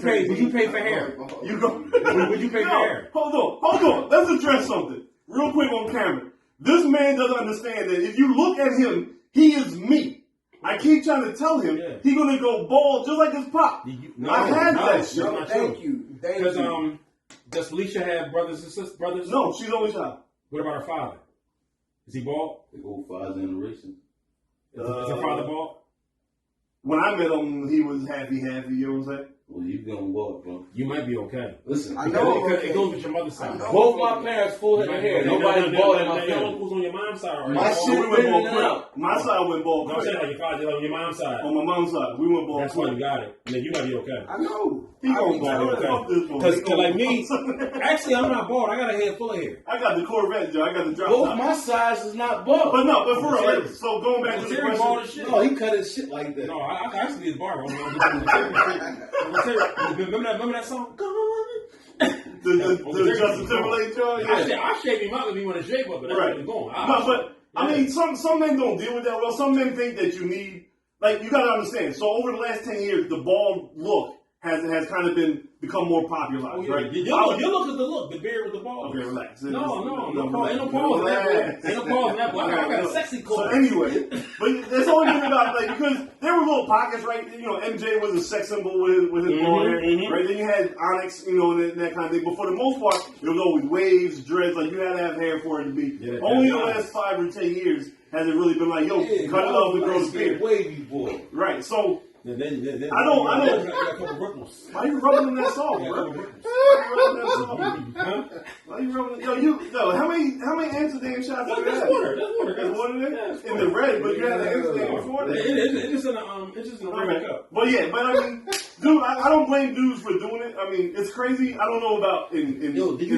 Speaker 1: pay for hair?
Speaker 2: You go.
Speaker 1: Would you pay for hair?
Speaker 2: Hold on. Let's address something real quick on camera. This man doesn't understand that if you look at him, he is me. I keep trying to tell him he's gonna go bald just like his pop. I had that shit.
Speaker 4: Thank you.
Speaker 1: Because does Felicia have brothers and sisters?
Speaker 2: No, she's only child.
Speaker 1: What about her father? Is he bald?
Speaker 3: They go 5 generations.
Speaker 1: Is her father bald?
Speaker 2: When I met him, he was happy. You know what I'm saying?
Speaker 3: Well, you gonna walk, bro.
Speaker 1: You might be okay.
Speaker 3: Listen,
Speaker 4: I know
Speaker 1: it goes with your mother's side.
Speaker 3: Both my parents full head of hair. Nobody bald in my family.
Speaker 1: Who's on your mom's side?
Speaker 3: My shit
Speaker 2: went bald quick. My side went bald
Speaker 1: quick. I'm saying like your father on your mom's side.
Speaker 2: On my mom's side, we went bald.
Speaker 1: That's why you got it. Then you might be okay.
Speaker 4: I know.
Speaker 2: He gonna bald.
Speaker 1: Because like me, actually I'm not bald. I got a head full of hair.
Speaker 2: I got the Corvette, Joe. I got the drop.
Speaker 3: Both my size is not bald.
Speaker 2: But for real, right? So going back to the question.
Speaker 3: No, he cut his shit like that.
Speaker 1: No, I actually did barber. Remember that song?
Speaker 2: The Justin Timberlake joint?
Speaker 1: Yeah. I shaved him out if he want to shave up, but that's where he's going.
Speaker 2: I mean, some men don't deal with that well. Some men think that you need, like, you got to understand. So over the last 10 years, the bald look has kind of become more popularized, right?
Speaker 1: You look at the look, the beard with the bald.
Speaker 2: Okay, relax.
Speaker 1: No pause. Ain't no pause in that. I got a sexy coat.
Speaker 2: So anyway, but there's only been about, like, because there were little pockets, right? You know, MJ was a sex symbol with his bald hair, right? Then you had Onyx, you know, and that kind of thing. But for the most part, it was always waves, dreads. Like, you had to have hair for it to be. Only the last 5 or 10 years has it really been like, yo, cut it off and grow the beard.
Speaker 3: Wavy boy.
Speaker 2: Right. So.
Speaker 1: I
Speaker 2: don't. Why you rubbing in that salt, bro? Why you rubbing? How many Amsterdam shots have you had? That's water there. In the red, but you had the Amsterdam before that.
Speaker 1: It's just in a red cup.
Speaker 2: But I mean, dude, I don't blame dudes for doing it. I mean, it's crazy. I don't know about in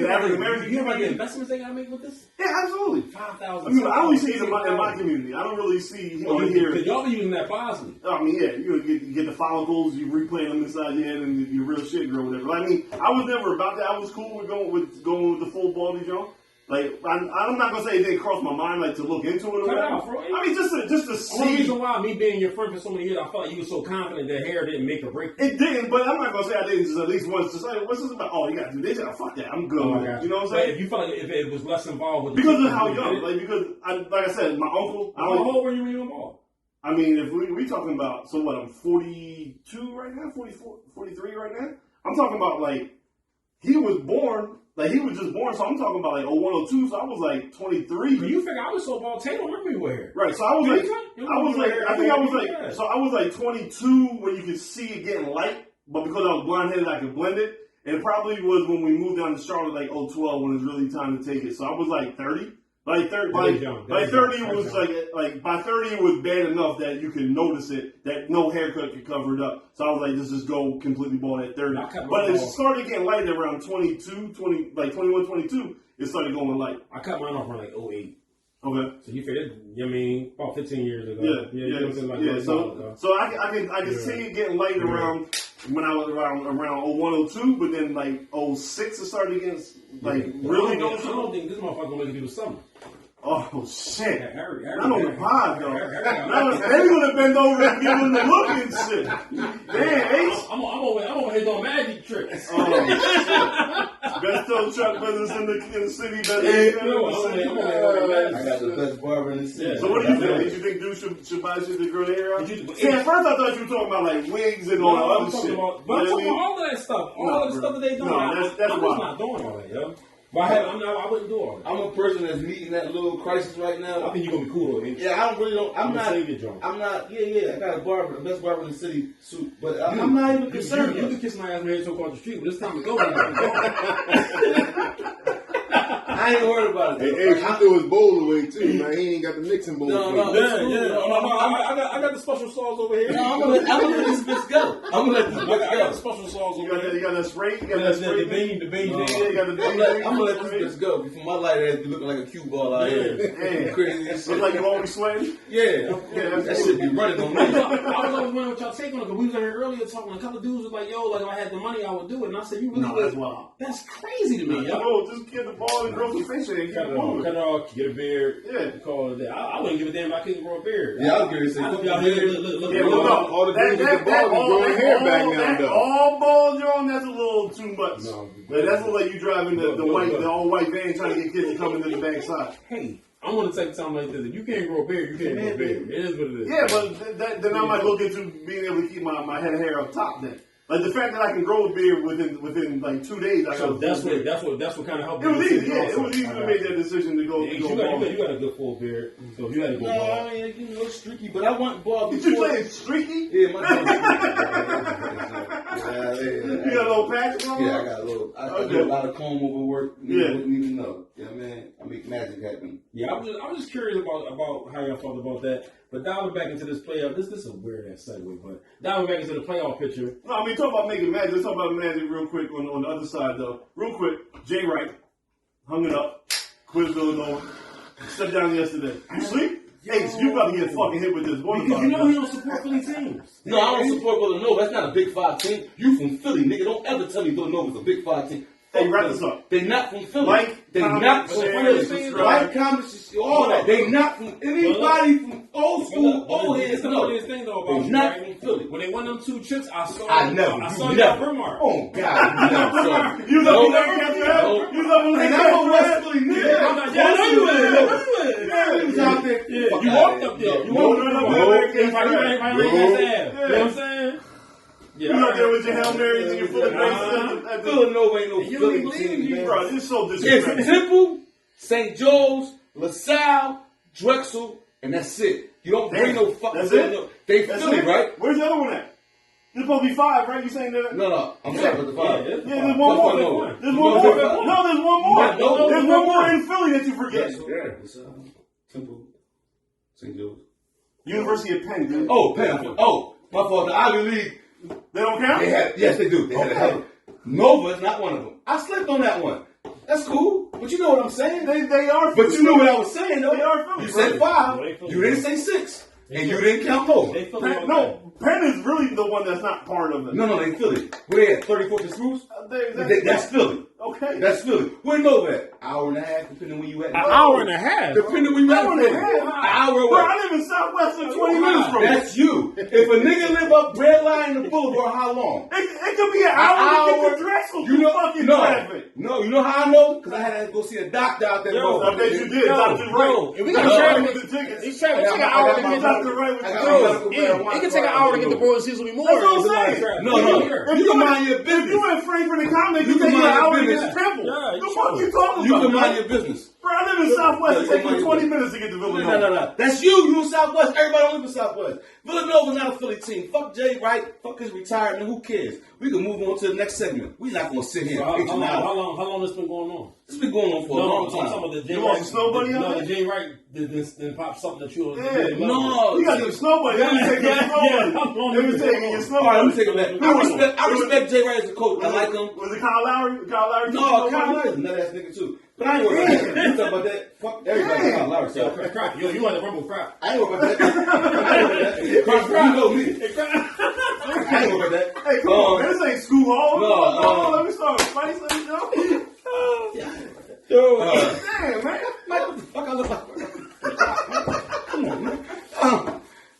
Speaker 2: African American.
Speaker 1: Do you hear about the investments they gotta make with this?
Speaker 2: Yeah, absolutely.
Speaker 1: 5,000.
Speaker 2: I mean, I only see it in my community. I don't really see here.
Speaker 1: Because y'all be using that Bosley.
Speaker 2: I mean, yeah, you get the follicles, you replant them inside your head, and your real shit grow whatever. I mean, I was never about that. I was cool with going with the full baldy joint. Like, I'm not gonna say it didn't cross my mind like to look into it or whatever. I mean, just to see.
Speaker 1: The reason why me being your friend for so many years, I felt like you were so confident that hair didn't make or break.
Speaker 2: It didn't, but I'm not gonna say I didn't just at least once to say, what's this about? Oh, you gotta do this. Fuck that. I'm good. You know what I'm saying?
Speaker 1: If you felt like if it was less involved with
Speaker 2: because of how young, like I said, my uncle.
Speaker 1: How old were you when you were involved?
Speaker 2: I mean, if we talking about, so what, I'm 42 right now, 44, 43 right now. I'm talking about, like, he was just born, so I'm talking about, like, 01, 02, so I was, like, 23.
Speaker 1: But you figure I was so bald, Taylor remember me with hair.
Speaker 2: Right, so I was, I was, like, 22 when you could see it getting light, but because I was blonde-headed, I could blend it. And it probably was when we moved down to Charlotte, like, 012, when it was really time to take it. So I was, like, 30. Like 30 was like by 30 it was bad enough that you could notice it, that no haircut could cover it up. So I was like, let's just go completely bald at 30. But it started getting light around 21, 22. It started going light.
Speaker 1: I cut mine off around like 08.
Speaker 2: Okay.
Speaker 1: So you figured, about 15 years ago.
Speaker 2: So I can see it getting light around when I was around 01, 02, but then like 06 it started getting really going.
Speaker 1: I don't think this motherfucker gonna make it through the summer.
Speaker 2: Oh shit!
Speaker 1: Harry,
Speaker 2: not on the pod though. They would have bent over and given him the look and shit. Damn, Ace.
Speaker 1: I'm over here doing magic tricks.
Speaker 2: Oh shit! Best tow truck business in the city.
Speaker 3: I got the best barber in the city.
Speaker 2: So what do you think? Did you think dude should buy shit to grow their hair out? See, at first I thought you were talking about like wigs and all the other shit.
Speaker 1: But I'm talking about all of that stuff. All of the stuff that they do.
Speaker 2: No, that's
Speaker 1: I'm just not doing all that, yo. But I wouldn't do all that.
Speaker 3: I'm a person that's meeting that little crisis right now.
Speaker 1: I think you're gonna be cool though.
Speaker 3: Yeah, I'm not. Yeah. I got a barber, the best barber in the city suit, but I'm not even concerned.
Speaker 1: You can kiss my ass when you're across the street, but it's time to go.
Speaker 3: I ain't worried about it.
Speaker 5: Hey, he threw his bowl away too, man. He ain't got the mixing bowl.
Speaker 1: I got the special sauce over here.
Speaker 3: No, I'm gonna let this bitch go.
Speaker 1: I got the special sauce over here.
Speaker 2: You got that spray? You got
Speaker 1: that spray? The bean.
Speaker 2: Yeah, you got the bean.
Speaker 3: I'm gonna let this bitch go. Before my light ass be looking like a cue ball out here. Crazy as shit.
Speaker 2: Looks like you always sweating?
Speaker 3: Yeah, that shit be running on me.
Speaker 1: I was always wondering what y'all take on it, because we was in here earlier talking, a couple of dudes was like, yo, like if I had the money, I would do it. And I said, you really would?
Speaker 2: That's wild.
Speaker 1: That's crazy to me, yo.
Speaker 2: Yo, just get the ball and grow some face and
Speaker 1: Cut it off, get a beard, call it a day. I wouldn't give a damn if I couldn't grow a beard.
Speaker 3: Yeah, I was going to say,
Speaker 5: all the dudes with the ball is growing hair back now, though.
Speaker 2: All ball, John, that's a little too much. No, that's like you driving the all white van trying to get kids to come into the backside.
Speaker 1: Hey, I want to take something like this. If you can't grow a beard, you can't grow a beard. It is what it is.
Speaker 2: Yeah, but then I might look into being able to keep my head of hair up top then. Like the fact that I can grow a beard within like 2 days.
Speaker 1: So that's what kind of helped.
Speaker 2: It was easy. Yeah, it was easy to make that decision to go.
Speaker 1: You got a good full beard, so you got to go bald.
Speaker 3: No, you know, streaky, but I want bald.
Speaker 2: Did you say it's streaky?
Speaker 3: Yeah, my dog.
Speaker 2: You got a little patch on?
Speaker 3: Yeah, I got a little. I do a lot of comb over work. You wouldn't even know. You know what I mean? I make magic happen.
Speaker 1: Yeah, I'm just curious about how y'all felt about that. But diving back into this playoff, this is a weird ass segue, but diving back into the playoff picture.
Speaker 2: No, I mean, talk about making magic. Let's talk about magic real quick on the other side, though. Real quick, Jay Wright hung it up. Quiz Villanova. Shut down yesterday. You sleep? Ace, you about to get fucking hit with this.
Speaker 1: Because you know he don't support Philly teams.
Speaker 3: No, I don't support Villanova. That's not a Big Five team. You from Philly, nigga. Don't ever tell me Villanova's a Big Five team.
Speaker 2: Hey, wrap this up.
Speaker 3: They not from Philly.
Speaker 2: Like,
Speaker 3: not from Philly. Like, comments, all that. They not from anybody from old school, old heads. No, they not from Philly.
Speaker 1: When they won them 2 chips, I saw
Speaker 3: y'all
Speaker 1: Vermar.
Speaker 3: Oh God,
Speaker 2: you never got that. You never
Speaker 3: and I'm a West Philly nigga.
Speaker 1: Yeah, I know you
Speaker 3: would.
Speaker 1: Yeah,
Speaker 3: he was out there.
Speaker 1: You walked up there. You walked up there. You know what I'm saying?
Speaker 2: Yeah, you out there with your Hail Marys and your Philly bracelets.
Speaker 3: Villanova ain't no
Speaker 1: Philly
Speaker 3: team,
Speaker 2: bro. You're so disrespectful.
Speaker 3: It's Temple, St. Joe's, LaSalle, Drexel, and that's it. You don't bring no fucking.
Speaker 2: That's it.
Speaker 3: They Philly, right?
Speaker 2: Where's the other one at? There's supposed to be 5, right? You saying that?
Speaker 3: No. I'm sorry about the 5.
Speaker 2: Yeah, there's one more. There's one more. No, there's one more. There's one more in Philly that you forget.
Speaker 3: Yeah, Temple, St. Joe's,
Speaker 2: University of Penn, dude.
Speaker 3: Oh, Penn. Oh, my fault. The Ivy League.
Speaker 2: They don't count?
Speaker 3: Yes, they do. They had Nova is not one of them. I slipped on that one. That's cool. But you know what I'm saying?
Speaker 2: They are.
Speaker 3: But you know what I was saying, though.
Speaker 2: They are Philly.
Speaker 3: You said 5. You didn't say 6. And you didn't count Nova.
Speaker 2: No, Penn is really the one that's not part of it.
Speaker 3: No, they Philly. Where they at? 34th and Spruce? That's Philly.
Speaker 2: Okay.
Speaker 3: That's Philly. Where Nova at? Hour and a half, depending where you at.
Speaker 1: An hour and a half?
Speaker 3: Depending where you at.
Speaker 2: An hour
Speaker 3: away.
Speaker 2: Bro, I live in Southwestern 20 minutes from
Speaker 3: That's you. If a nigga live up Red Line and the Boulevard, how long?
Speaker 2: It could be an hour to get to Drexel.
Speaker 3: You know,
Speaker 2: fucking traffic.
Speaker 3: No, you know how I know? Because I had to go see a doctor out there.
Speaker 2: I bet you did. Dr. Ray.
Speaker 1: If we got to travel
Speaker 2: with the tickets.
Speaker 1: It's traveling. It take an hour to get
Speaker 2: Dr. Ray with the
Speaker 1: tickets. It can take an hour to get the Broad Season Memorial.
Speaker 2: That's what I'm saying.
Speaker 3: No. You can mind your business.
Speaker 2: If you in Frankfurt and Comic, you can take an hour to get to Temple. The fuck you talking about?
Speaker 3: You can mind your business.
Speaker 2: Bro, I live in Southwest. It takes me 20 minutes to get to Villanova.
Speaker 3: No. That's you. You in Southwest. Everybody don't live in Southwest. Villanova's not a Philly team. Fuck Jay Wright. Fuck his retirement. Who cares? We can move on to the next segment. We're not going to sit here.
Speaker 1: How long this been going on?
Speaker 3: It's been going on for a long time.
Speaker 2: You want some snow bunny on
Speaker 1: No,
Speaker 2: there?
Speaker 1: the Jay Wright didn't pop something that you.
Speaker 2: Yeah,
Speaker 3: no.
Speaker 2: You got some snow bunny. Let me take your snow bunny. Let me take your snow bunny.
Speaker 3: All right, let me take it back. I respect Jay Wright as a coach. I like him.
Speaker 2: Was it Kyle Lowry? Kyle Lowry?
Speaker 3: No, Kyle Lowry's a nut ass nigga too. But I ain't worried about that. You talk about that. Fuck everybody. Kyle Lowry. So.
Speaker 1: Crap. Yo, you want to rumble crap.
Speaker 3: I ain't worried about that. You know me. I ain't worried about that.
Speaker 2: Hey, come on, man. This ain't school hall.
Speaker 3: No,
Speaker 2: let me start with spice. Let me go.
Speaker 3: Damn,
Speaker 2: man.
Speaker 3: What the fuck I look like? Come on, man.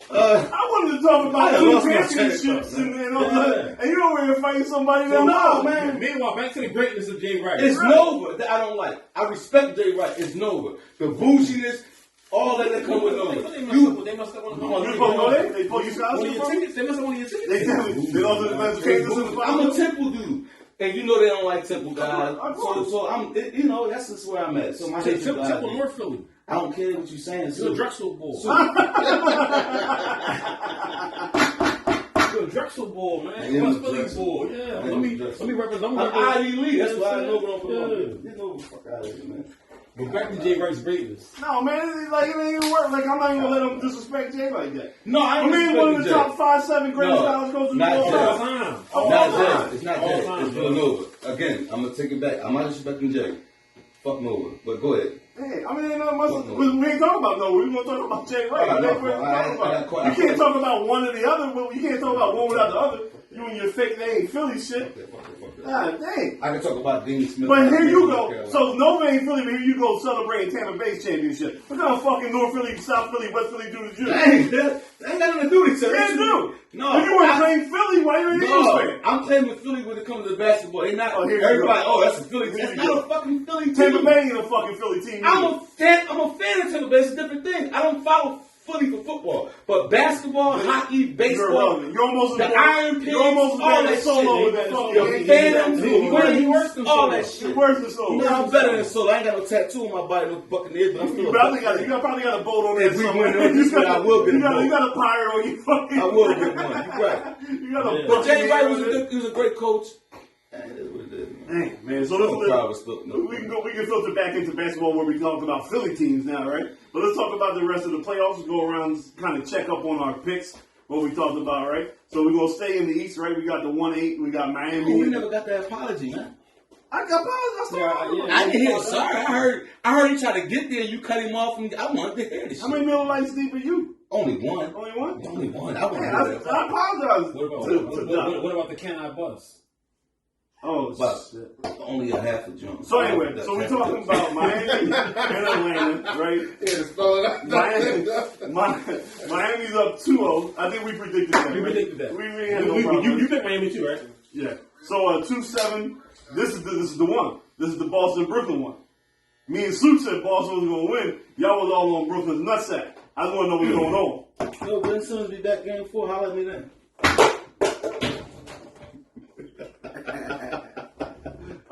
Speaker 2: I wanted to talk about two championships and all that. And you over here fighting somebody that
Speaker 3: No, man.
Speaker 1: Meanwhile, back to the greatness of Jay Wright.
Speaker 3: It's Nova that I don't like. I respect Jay Wright. It's Nova. The bouginess, all that come with Nova.
Speaker 1: They must have won the
Speaker 2: You supposed to go there? They pull you
Speaker 1: One of your tickets? They must have won your tickets.
Speaker 2: They lost the best champions in the
Speaker 3: I'm a Temple dude. And you know they don't like Temple guys. So I'm, that's just where I'm at. So my
Speaker 1: Temple North Philly.
Speaker 3: I don't care what you're saying.
Speaker 1: You're a Drexel ball. You're a Drexel ball, man. West Philly ball. Yeah. Let me represent.
Speaker 3: I'm Ivy Lee. That's why I know what I'm
Speaker 1: Yeah.
Speaker 3: You know what the fuck out of here, man.
Speaker 1: But back to Jay Wright's greatness.
Speaker 2: No, man, it ain't even work. Like, I'm not even gonna let them disrespect Jay like that.
Speaker 3: No, I ain't
Speaker 2: one of the top 5-7 greatest college coaches of all time.
Speaker 3: Not Jay. It's not Jay. It's Villanova. Again, I'm gonna take it back. I'm not disrespecting Jay. Fuck Nova. But go ahead.
Speaker 2: Hey, I mean, ain't nothing much. We ain't talking about Nova. We gonna talk about Jay Wright.
Speaker 3: You
Speaker 2: can't talk about one or the other. You can't talk about one without the other. You and your fake name Philly shit. God dang.
Speaker 3: I can talk about Dean Smith.
Speaker 2: But here you go. So Nova ain't Philly, but here you go celebrating Tampa Bay's championship. What kind of fucking North Philly, South Philly, West Philly do to you?
Speaker 3: Dang, that ain't got nothing to do with each other.
Speaker 2: Yeah, do.
Speaker 3: No.
Speaker 2: If you want to claim Philly, why you ain't Eagles fan?
Speaker 3: I'm claiming Philly when it comes to basketball. They not everybody. That's a Philly team. That's not a fucking Philly team.
Speaker 2: Tampa Bay ain't a fucking Philly team.
Speaker 3: I'm a fan of Tampa Bay. It's a different thing. I don't follow Philly for football, but basketball, hockey, baseball,
Speaker 2: you're almost
Speaker 3: the Iron Pigs, all that
Speaker 2: solo
Speaker 3: shit.
Speaker 2: with
Speaker 3: Phantom, he works than all that shit.
Speaker 2: He worse than solo.
Speaker 3: No, I'm better than solo. I ain't got no tattoo on my body, no Buccaneers, but I'm still.
Speaker 2: You probably got a boat on there
Speaker 3: If we
Speaker 2: somewhere.
Speaker 3: win this, I will get a boat.
Speaker 2: You got a pirate on you. Fucking.
Speaker 3: I will get one. You're right.
Speaker 2: You got a boat.
Speaker 3: But Jay Wright was a great coach. It is what it is,
Speaker 2: man. So we can filter back into basketball where we talk about Philly teams now, right? But let's talk about the rest of the playoffs. Go around, kind of check up on our picks, what we talked about, right? So we're gonna stay in the East, right? We got the 1-8. We got Miami.
Speaker 3: Oh, we never got that apology, man.
Speaker 2: I
Speaker 3: didn't hear it. Sorry, I heard he tried to get there. You cut him off, and I wanted to hear this.
Speaker 2: How many Miller Lights deep are you?
Speaker 3: Only one.
Speaker 2: Only one.
Speaker 3: Only one. I
Speaker 2: apologize.
Speaker 1: What about the Can I Bus?
Speaker 2: Oh,
Speaker 3: shit. Only a half a jump.
Speaker 2: So anyway, so we're talking about Miami and Atlanta, right? Miami's up 2-0. I think we predicted that.
Speaker 1: We predicted that.
Speaker 2: We had no problem.
Speaker 1: You picked Miami too, right?
Speaker 2: Yeah. So 2-7. This is the one. This is the Boston-Brooklyn one. Me and Sue said Boston was going to win. Y'all was all on Brooklyn's nutsack. I just want to know what's going on.
Speaker 3: Yo, Ben Simmons be back game 4. Holler at me then.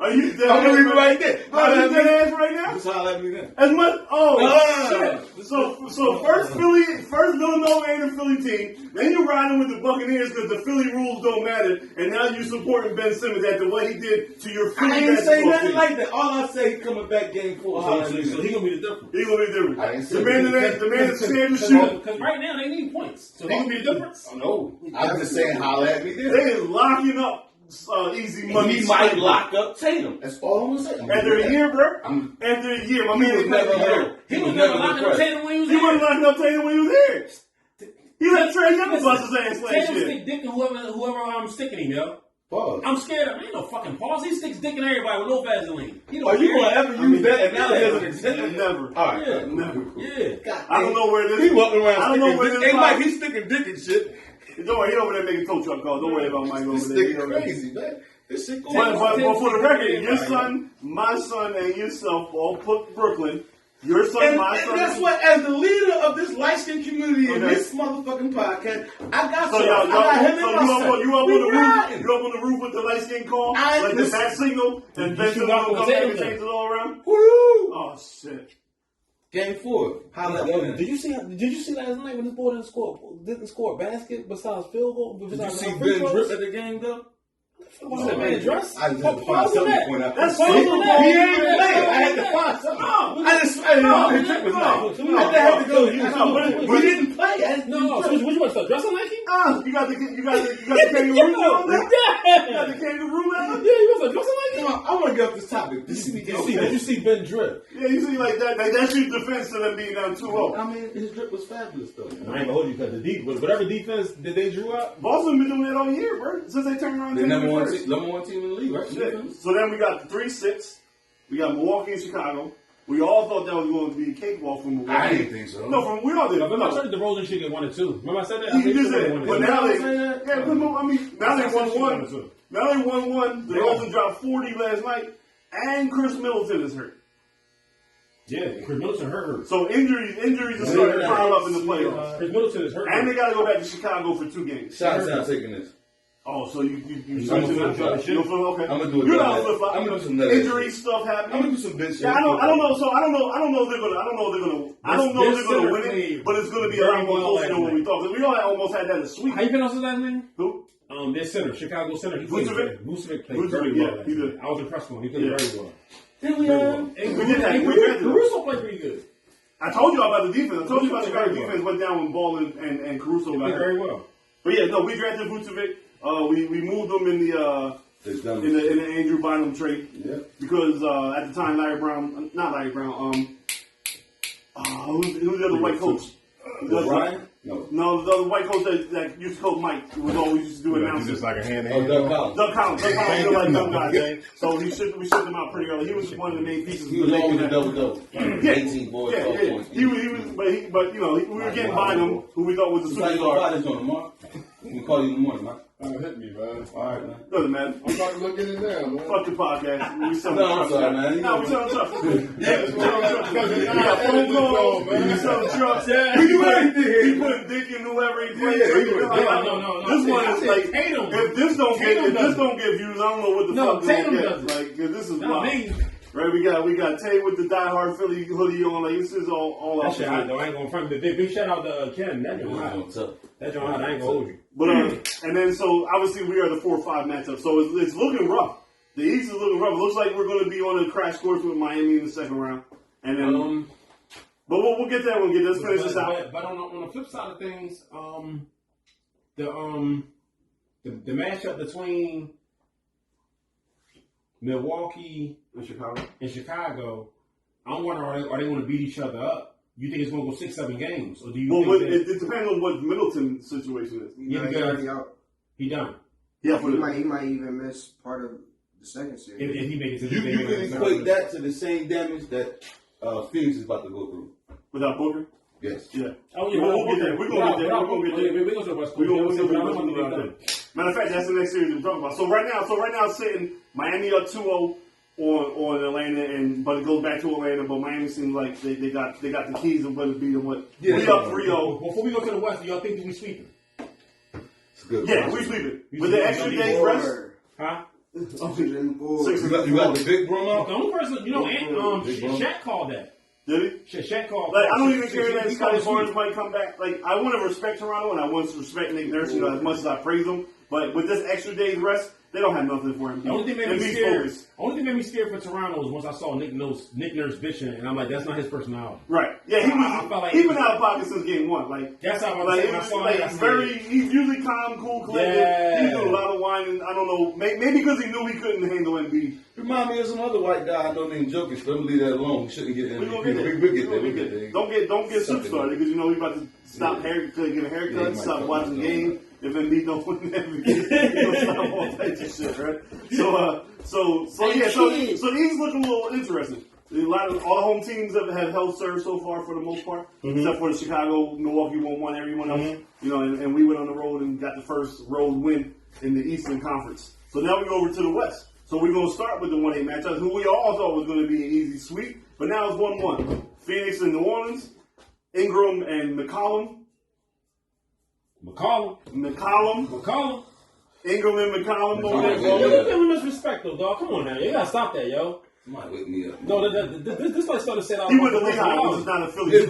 Speaker 2: Are you dead?
Speaker 3: I'm gonna leave it right there.
Speaker 2: Are you dead ass right now?
Speaker 3: Just holler at me then.
Speaker 2: As much. Oh
Speaker 3: No.
Speaker 2: shit! So first Villanova ain't a Philly team. Then you riding with the Buccaneers because the Philly rules don't matter, and now you supporting Ben Simmons after what he did to your Philly.
Speaker 3: I ain't say nothing
Speaker 2: team.
Speaker 3: like that. All I say, he coming back game 4.
Speaker 1: So he gonna be the difference.
Speaker 2: He gonna be different.
Speaker 3: I ain't say
Speaker 2: The man that's scared to shoot.
Speaker 1: Because right now they need points, so he gonna be the difference.
Speaker 3: Oh, no, I'm just saying, holler at me then.
Speaker 2: They is locking up easy money.
Speaker 3: He might lock up Tatum. That's all I'm gonna say.
Speaker 2: After a year, bro. After a year, my man
Speaker 3: was never hurt.
Speaker 1: He was never locking up Tatum when he was
Speaker 2: He wasn't locking up Tatum when he was here. He let Trey Young bust his ass last
Speaker 1: Tatum
Speaker 2: year.
Speaker 1: stick dick in whoever I'm sticking him, yo.
Speaker 3: Pause.
Speaker 1: I'm scared of him. Ain't no fucking pause. He sticks dick in everybody with no Vaseline.
Speaker 3: Are you gonna ever use that analogy as an example?
Speaker 2: Never.
Speaker 3: All right.
Speaker 1: Yeah.
Speaker 2: Never.
Speaker 1: Yeah.
Speaker 2: I don't know where this.
Speaker 3: He walking around.
Speaker 2: I don't know where this.
Speaker 3: Hey, Mike, he's sticking dick and shit.
Speaker 2: Don't worry, he over there making tow truck calls. Don't worry about Mike over
Speaker 3: This
Speaker 2: there.
Speaker 3: nigga crazy, man. This shit going
Speaker 2: But for the record, your son, my son, and yourself all put Brooklyn. Your son, my son.
Speaker 3: And that's what, as the leader of this light-skinned community in this motherfucking fucking podcast. I got
Speaker 2: so
Speaker 3: you. I got him in my
Speaker 2: you up on the roof with the light skin call, like the bat signal, and Ben Simmons will come back and change it all around.
Speaker 3: Woo!
Speaker 2: Oh shit!
Speaker 3: Game 4.
Speaker 1: Did you see last night when this boy didn't score a basket besides field goal?
Speaker 3: Did you see Ben Drip at the game though?
Speaker 1: What's that man dress?
Speaker 3: I just had to find something point out.
Speaker 2: That's
Speaker 3: He ain't play. I had to find something. I didn't know his drip was nice. I had to go. He didn't play.
Speaker 1: No. So what you want to dress like him?
Speaker 2: You got the kangaroo on there? You got the kangaroo on there?
Speaker 1: Yeah, you want to dress like him?
Speaker 3: I want to get off this topic.
Speaker 1: Did you see Ben Drip?
Speaker 2: Yeah, you see like that. Like, that's your defense to them being down 2-0.
Speaker 3: I mean, his drip was fabulous though.
Speaker 1: I ain't gonna hold you because whatever defense that they drew up.
Speaker 2: Boston been doing that all year, bro. Since they turned around.
Speaker 3: The number one team in the league, right?
Speaker 2: Yeah. So then we got the 3-6. We got Milwaukee and Chicago. We all thought that was going to be a cakewalk from Milwaukee.
Speaker 3: I didn't think so.
Speaker 2: No, we all did.
Speaker 1: I said the Rosen should get 1 and 2. Remember I said that?
Speaker 2: You just said, but now they, now they won
Speaker 1: 1.
Speaker 2: Now they won 1. The Rosen dropped 40 last night, and Chris Middleton is hurt.
Speaker 1: Yeah, Chris Middleton hurt.
Speaker 2: So injuries are starting to pile up in the playoffs.
Speaker 1: Chris Middleton is hurt.
Speaker 2: And they got to go back to Chicago for 2 games.
Speaker 3: Shots out taking this.
Speaker 2: Oh, so you
Speaker 3: I'm gonna flip flop.
Speaker 2: okay.
Speaker 3: I'm gonna do it.
Speaker 2: You're not flip flop.
Speaker 3: I'm gonna do some
Speaker 2: injury stuff happening.
Speaker 3: I'm gonna do some bitch shit.
Speaker 2: Yeah, I don't know. So I don't know if they're gonna win it, but it's gonna be a lot more closer than what we thought. Because we all almost had that in the sweep.
Speaker 1: How you pronounce his last name?
Speaker 2: Who?
Speaker 1: Their center, Chicago center. He played Vucevic played
Speaker 2: Vucevic,
Speaker 1: very well.
Speaker 2: he did.
Speaker 1: I was impressed with him. He played very well.
Speaker 3: Did we?
Speaker 1: Caruso played pretty good.
Speaker 2: I told you about the defense. I told you about Chicago defense went down when Ball and Caruso got hurt.
Speaker 1: Very well.
Speaker 2: But yeah, no, we drafted Vucevic. We moved him in the Andrew Bynum trade.
Speaker 3: Yeah.
Speaker 2: Because at the time who's the other white coach?
Speaker 3: Ryan?
Speaker 2: No, the other white coach that used to coach Mike, who was always used to do announcing.
Speaker 5: Just like a hand-to-hand.
Speaker 3: Doug Collins.
Speaker 2: Doug Collins, like them guys. So we shipped him out pretty early. He was one of the main pieces.
Speaker 3: He was always a double.
Speaker 2: Yeah.
Speaker 3: 18 boys, 12 points.
Speaker 2: He was, but you know, we were getting Bynum, who we thought was a
Speaker 3: How you gonna buy
Speaker 2: superstar.
Speaker 3: this on tomorrow? We can call you in the morning, man.
Speaker 5: Hit me, man.
Speaker 3: All right, man.
Speaker 2: Doesn't matter.
Speaker 5: I'm about to look at it now, man.
Speaker 2: Fuck the podcast. We selling
Speaker 3: No, I'm
Speaker 2: trucks.
Speaker 3: sorry, man.
Speaker 2: No, we selling trucks.
Speaker 5: That's what I'm
Speaker 2: We got phone calls. We selling trucks.
Speaker 1: Yeah.
Speaker 2: He put dick in whoever he plays.
Speaker 1: No.
Speaker 2: This one is like,
Speaker 1: Tatum.
Speaker 2: if this don't get views, I don't know what the fuck
Speaker 1: Tatum
Speaker 2: we're gonna
Speaker 1: doesn't.
Speaker 2: get. Like, 'cause this is
Speaker 1: Not
Speaker 2: wild.
Speaker 1: me.
Speaker 2: Right, we got Tay with the diehard Philly hoodie on. Like, this is all
Speaker 1: That
Speaker 2: out.
Speaker 1: shit hot though. I ain't gonna front the big shout out to Ken. That joint hot. That joint hot. I ain't gonna hold you.
Speaker 2: But and then so obviously we are the 4-5 matchup. So it's looking rough. The East is looking rough. It looks like we're going to be on a crash course with Miami in the second round. And then, but we'll get that one. Let's finish this out.
Speaker 1: But on the flip side of things, the matchup between Milwaukee
Speaker 2: In
Speaker 1: Chicago, I'm wondering are they going to beat each other up? You think it's going to go 6-7 games, or do you?
Speaker 2: Well,
Speaker 1: think
Speaker 2: it depends on what Middleton's situation is.
Speaker 1: He's
Speaker 4: already out.
Speaker 1: He done.
Speaker 2: Yeah,
Speaker 4: He might even miss part of the second series.
Speaker 1: If he makes it to
Speaker 3: You can equate that to the same damage that Phoenix is about to go through.
Speaker 2: without Booker.
Speaker 3: Yes.
Speaker 2: Yeah.
Speaker 1: Oh yeah,
Speaker 2: we'll get there. We're gonna get there.
Speaker 1: We're going to the West Coast.
Speaker 2: We're gonna Matter of fact, that's the next series we're talking about. So right now, it's sitting Miami up 2-0 on Atlanta, but it goes back to Atlanta. But Miami seems like they got the keys of whether to beat them. We up 3-0.
Speaker 1: Before we go to the West, do y'all think we sweeping?
Speaker 3: It's good.
Speaker 2: Yeah, we sweeping with the extra days rest.
Speaker 1: Huh?
Speaker 3: You got the big broom out?
Speaker 1: The only person, Shaq called that.
Speaker 2: Did he?
Speaker 1: Shaq called.
Speaker 2: Like, I don't even care that Scotty Barnes might come back. Like, I want to respect Toronto and I want to respect Nick Nurse, as much as I praise him. But with this extra day's rest, they don't have nothing for him.
Speaker 1: The only thing made me scared for Toronto was once I saw Nick Nurse bitching, and I'm like, that's not his personality.
Speaker 2: Right. Yeah,
Speaker 1: I felt like
Speaker 2: he's been out of pocket since game 1. Like,
Speaker 1: that's how
Speaker 2: he's usually calm, cool, collected.
Speaker 1: Yeah.
Speaker 2: He's doing a lot of whining. I don't know. Maybe because he knew he couldn't handle Embiid.
Speaker 3: Remind me of some other white guy I know named Jokic. Let me leave that alone. We shouldn't get in.
Speaker 2: We'll get there. Don't get super started because we about to stop get a haircut, stop watching games. If Embiid don't win MVP, he'll stop all types of shit, right? So the East looking a little interesting. All the home teams have held serve so far for the most part, except for the Chicago, Milwaukee won everyone else. And we went on the road and got the first road win in the Eastern Conference. So now we go over to the West. So we're going to start with the 1-8 matchup, who we all thought was going to be an easy sweep, but now it's 1-1. Phoenix and New Orleans, Ingram and McCollum. McCollum. Ingram and McCollum.
Speaker 1: Don't give him this respect, though, dog. Come on now. You gotta stop that, yo.
Speaker 3: Somebody wake me up.
Speaker 1: No, this like started to say that.
Speaker 2: He went to Lehigh, which is not a Philly.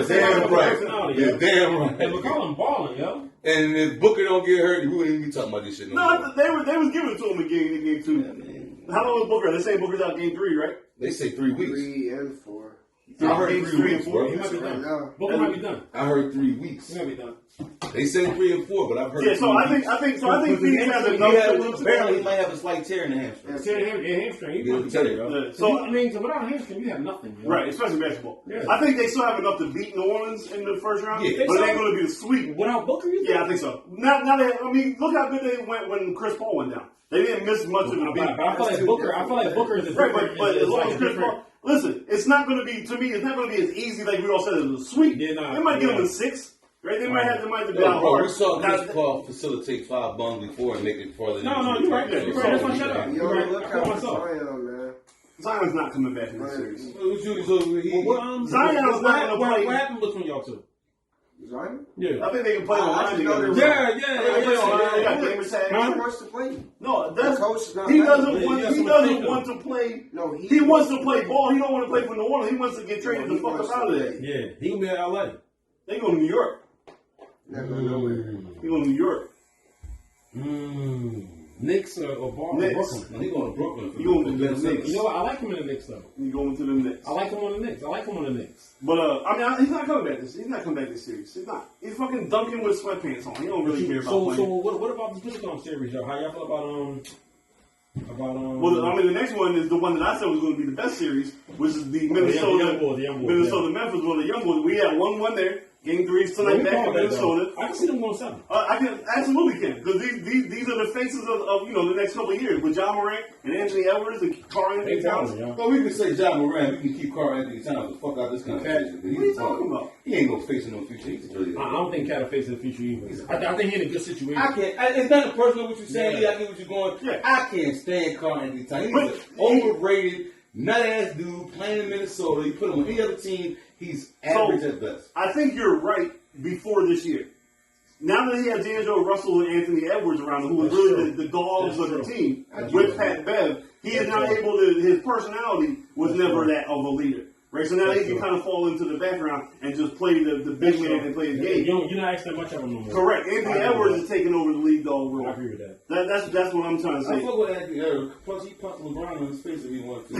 Speaker 3: Damn right. You're damn right.
Speaker 1: And McCollum balling, yo.
Speaker 3: And if Booker don't get hurt, we wouldn't even be talking about this shit.
Speaker 2: No, they was giving it to him in game 2. How long was Booker? They say Booker's out game 3, right?
Speaker 3: They say 3 weeks.
Speaker 4: 3 and 4.
Speaker 3: I heard 3 weeks, bro.
Speaker 1: He might be done. Booker might be done.
Speaker 3: I heard 3 weeks.
Speaker 1: He might be done.
Speaker 3: They say 3 and 4, but I've heard.
Speaker 2: Yeah, so I think Phoenix has enough.
Speaker 5: Apparently, he might have a slight tear in the hamstring.
Speaker 1: Hamstring. He might be done, yo. So I mean, without a hamstring, you have nothing, yo.
Speaker 2: Right, especially basketball.
Speaker 1: Yeah.
Speaker 2: I think they still have enough to beat New Orleans in the first round, but it ain't going to be the sweep.
Speaker 1: Without Booker, you think?
Speaker 2: Yeah, I think so. Now look how good they went when Chris Paul went down. They didn't miss much of the beat.
Speaker 1: But I feel like Booker is a
Speaker 2: right, but as long as Chris Paul. Listen, it's not going to be, to me, it's not going to be as easy like we all said as a sweep.
Speaker 1: Yeah, nah,
Speaker 2: they might give them a 6. Right? They might have to be
Speaker 3: bro,
Speaker 2: hard.
Speaker 3: we saw Chris Paul facilitate 5 bombs before and make it farther.
Speaker 1: No, you're right. You're right. That's my shut up.
Speaker 4: Yo,
Speaker 1: You're right.
Speaker 4: look
Speaker 1: I
Speaker 4: how
Speaker 1: call myself.
Speaker 4: Zion, man.
Speaker 2: Zion's not coming back in this series.
Speaker 1: Zion's
Speaker 2: not going to play.
Speaker 1: What happened between y'all two?
Speaker 4: Zion?
Speaker 1: Yeah.
Speaker 2: I think they can play on together.
Speaker 1: Yeah.
Speaker 2: They got gamers tags.
Speaker 4: He wants to play.
Speaker 2: No,
Speaker 4: The coach is not
Speaker 2: he
Speaker 4: letting
Speaker 2: doesn't
Speaker 4: him.
Speaker 2: He doesn't want to play.
Speaker 4: No,
Speaker 2: he wants to play ball. He don't want to play for New Orleans. He wants to get traded the fuck out of there.
Speaker 1: Yeah. He gonna be in LA.
Speaker 2: They go to New York.
Speaker 4: Not going nowhere.
Speaker 2: He go to New York.
Speaker 1: Knicks or Brooklyn?
Speaker 3: No, he going to Brooklyn.
Speaker 2: He going to the Knicks.
Speaker 1: You know what? I like him in the Knicks though.
Speaker 2: He going to the Knicks.
Speaker 1: I like him on the Knicks.
Speaker 2: But I mean, he's not coming back. He's not coming back this series. He's not. He's fucking dunking with sweatpants on. He don't really care about playing.
Speaker 1: So what about the Pistons series, yo? How y'all feel about
Speaker 2: Well, I mean, the next one is the one that I said was going to be the best series, which is the Minnesota,
Speaker 1: the young boys,
Speaker 2: Memphis one. The young boys. We had 1-1 there. Game 3 tonight back in Minnesota.
Speaker 1: I can see them going 7.
Speaker 2: I can absolutely can, because these are the faces of the next couple of years with John Morant and Anthony Edwards and Karl Anthony Towns.
Speaker 3: Well, we can say John Morant. We can keep Karl Anthony Towns the fuck out this conversation.
Speaker 2: What are you talking about?
Speaker 3: He ain't gonna face no future. He's really.
Speaker 1: I don't think Cat will face the future either. I think he's in a good situation.
Speaker 3: I can't. It's not personal what you're saying. Yeah. I get what you're going.
Speaker 2: Yeah.
Speaker 3: I can't stand Karl Anthony Towns. He's an overrated, nut ass dude playing in Minnesota. You put him on any other team, he's average at best.
Speaker 2: I think you're right. Before this year, now that he has D'Angelo Russell and Anthony Edwards around him, who are really the dogs of the team, with Pat Bev, he is now able to. His personality was never that of a leader. Right, so now he can kind of fall into the background and just play the big man and play his game.
Speaker 1: You're not asking much of him no more.
Speaker 2: Correct. Anthony Edwards is taking over the league dog role.
Speaker 1: I agree with that.
Speaker 2: That's what I'm trying to say.
Speaker 3: I fuck with Anthony Edwards. Plus, he punched LeBron in his face if he wanted to.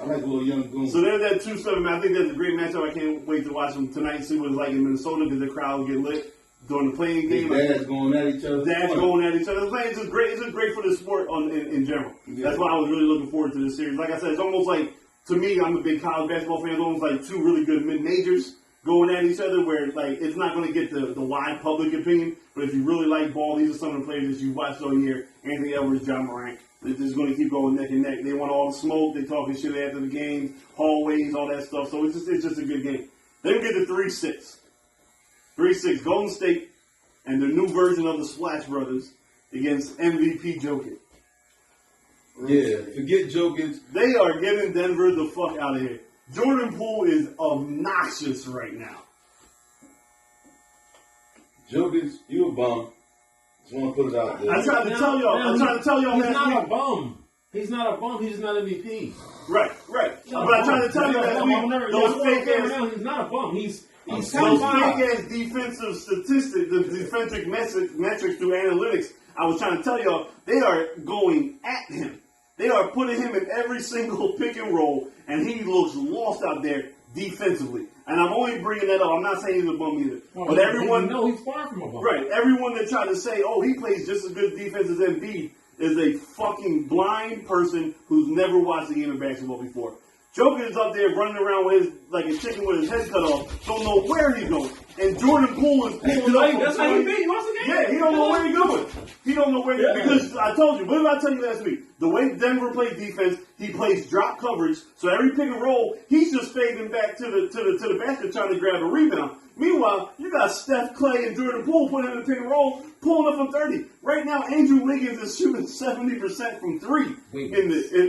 Speaker 3: I like a little young goon.
Speaker 2: So there's that 2-7 man. I think that's a great matchup. I can't wait to watch them tonight and see what it's like in Minnesota because the crowd will get lit during the playing game.
Speaker 3: Dads going at each other.
Speaker 2: Dads going at each other. It's just great. It's just great for the sport in general. Yeah. That's why I was really looking forward to this series. Like I said, it's almost like, to me, I'm a big college basketball fan. It's almost like 2 really good mid-majors going at each other where like it's not going to get the wide public opinion. But if you really like ball, these are some of the players that you watched all year. Anthony Edwards, John Morant. They're just going to keep going neck and neck. They want all the smoke. They talking shit after the game, hallways, all that stuff. So it's just a good game. Then we get to 3-6. 3-6, Golden State and the new version of the Splash Brothers against MVP Jokic.
Speaker 3: Yeah, forget Jokic.
Speaker 2: They are getting Denver the fuck out of here. Jordan Poole is obnoxious right now.
Speaker 3: Jokic, you a bum. Just want to put it out there.
Speaker 2: I tried to tell y'all.
Speaker 1: He's not a
Speaker 2: bum.
Speaker 1: He's not a bum. He's just not MVP.
Speaker 2: Right. But I tried to tell you last week. Those fake ass.
Speaker 1: He's not a bum. He's
Speaker 2: those fake ass defensive statistics, the defensive metrics through analytics. I was trying to tell y'all, they are going at him. They are putting him in every single pick and roll, and he looks lost out there defensively. And I'm only bringing that up. I'm not saying he's a bum either. But everyone...
Speaker 1: No, he's far from a bum.
Speaker 2: Right. Everyone that tried to say, oh, he plays just as good defense as Embiid is a fucking blind person who's never watched a game of basketball before. Joker is up there running around with like a chicken with his head cut off. Don't know where he's going. And Jordan Poole is pulling up.
Speaker 1: That's how he beat.
Speaker 2: Yeah, he don't know where he's going. He don't know where because I told you. What did I tell you last week? The way Denver plays defense, he plays drop coverage. So every pick and roll, he's just fading back to the basket trying to grab a rebound. Meanwhile, you got Steph, Clay, and Jordan Poole putting in the pick and roll, pulling up from 30. Right now, Andrew Wiggins is shooting 70% from 3.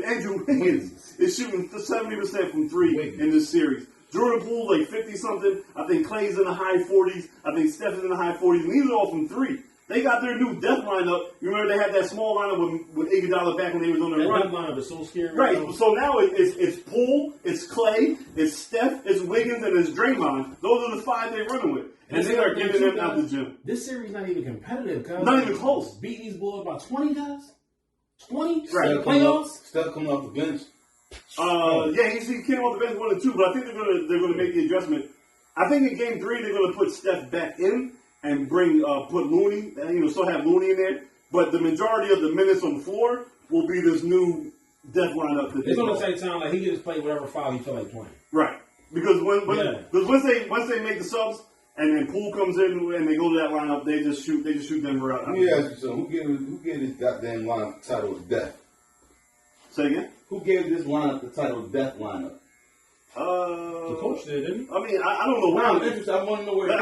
Speaker 2: Andrew Wiggins is shooting 70% from 3 in this series. Jordan Poole's like 50-something. I think Clay's in the high 40s. I think Steph is in the high 40s. And these are all from three. They got their new death lineup. You remember they had that small lineup with Iguodala back when they was on their run.
Speaker 1: That lineup is so scary.
Speaker 2: Right. So now it's Poole, it's Clay, it's Steph, it's Wiggins, and it's Draymond. Those are the five they're running with. And they are getting them out the gym.
Speaker 1: This series not even competitive, guys.
Speaker 2: Not even close.
Speaker 1: Beat these boys by 20 guys? 20?
Speaker 2: Right.
Speaker 1: Playoffs?
Speaker 3: Steph coming off the bench.
Speaker 2: Yeah, he came off the bench 1 and 2, but I think they're gonna make the adjustment. I think in game 3 they're gonna put Steph back in and put Looney, still have Looney in there. But the majority of the minutes on the floor will be this new death lineup.
Speaker 1: It's gonna take time. Like he can just play whatever foul he feel like playing.
Speaker 2: Right, because once they make the subs and then Poole comes in and they go to that lineup, they just shoot Denver out.
Speaker 3: Let me ask you something. Who gave this goddamn lineup the title of Death?
Speaker 2: Say again.
Speaker 3: Who gave this lineup the title of Death lineup?
Speaker 1: The coach did, didn't he?
Speaker 2: I mean, I don't know where.
Speaker 3: I'm interested. I want to know where.
Speaker 2: That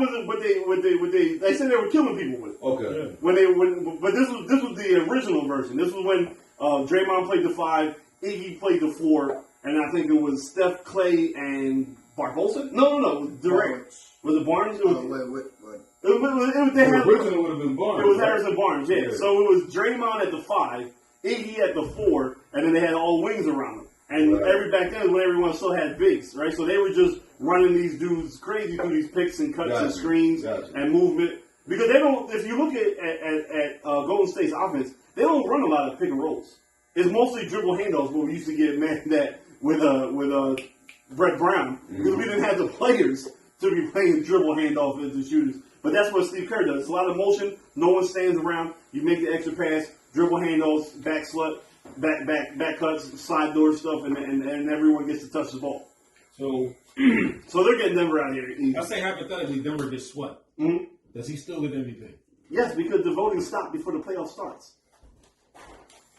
Speaker 2: wasn't what they said they were killing people with.
Speaker 3: Okay.
Speaker 2: Yeah. But this was the original version. This was when Draymond played the 5, Iggy played the 4, and I think it was Steph, Clay, and Barbosa. No, Durant. Was it Barnes? It was,
Speaker 3: The original would have been Barnes.
Speaker 2: It was
Speaker 3: right?
Speaker 2: Harrison Barnes. Yeah. So it was Draymond at the 5, Iggy at the 4, and then they had all wings around them. And back then, when everyone still had bigs, right? So they were just running these dudes crazy through these picks and cuts and screens and movement. Because they don't, if you look at Golden State's offense, they don't run a lot of pick and rolls. It's mostly dribble handoffs, but we used to get mad at with Brett Brown. Because we didn't have the players to be playing dribble handoff as the shooters. But that's what Steve Kerr does. It's a lot of motion. No one stands around. You make the extra pass, dribble handoffs, back slut. Back cuts, slide door stuff, and everyone gets to touch the ball.
Speaker 1: So
Speaker 2: they're getting Denver out here.
Speaker 1: I say hypothetically, Denver gets swept.
Speaker 2: Mm-hmm.
Speaker 1: Does he still get MVP?
Speaker 2: Yes, because the voting stopped before the playoff starts.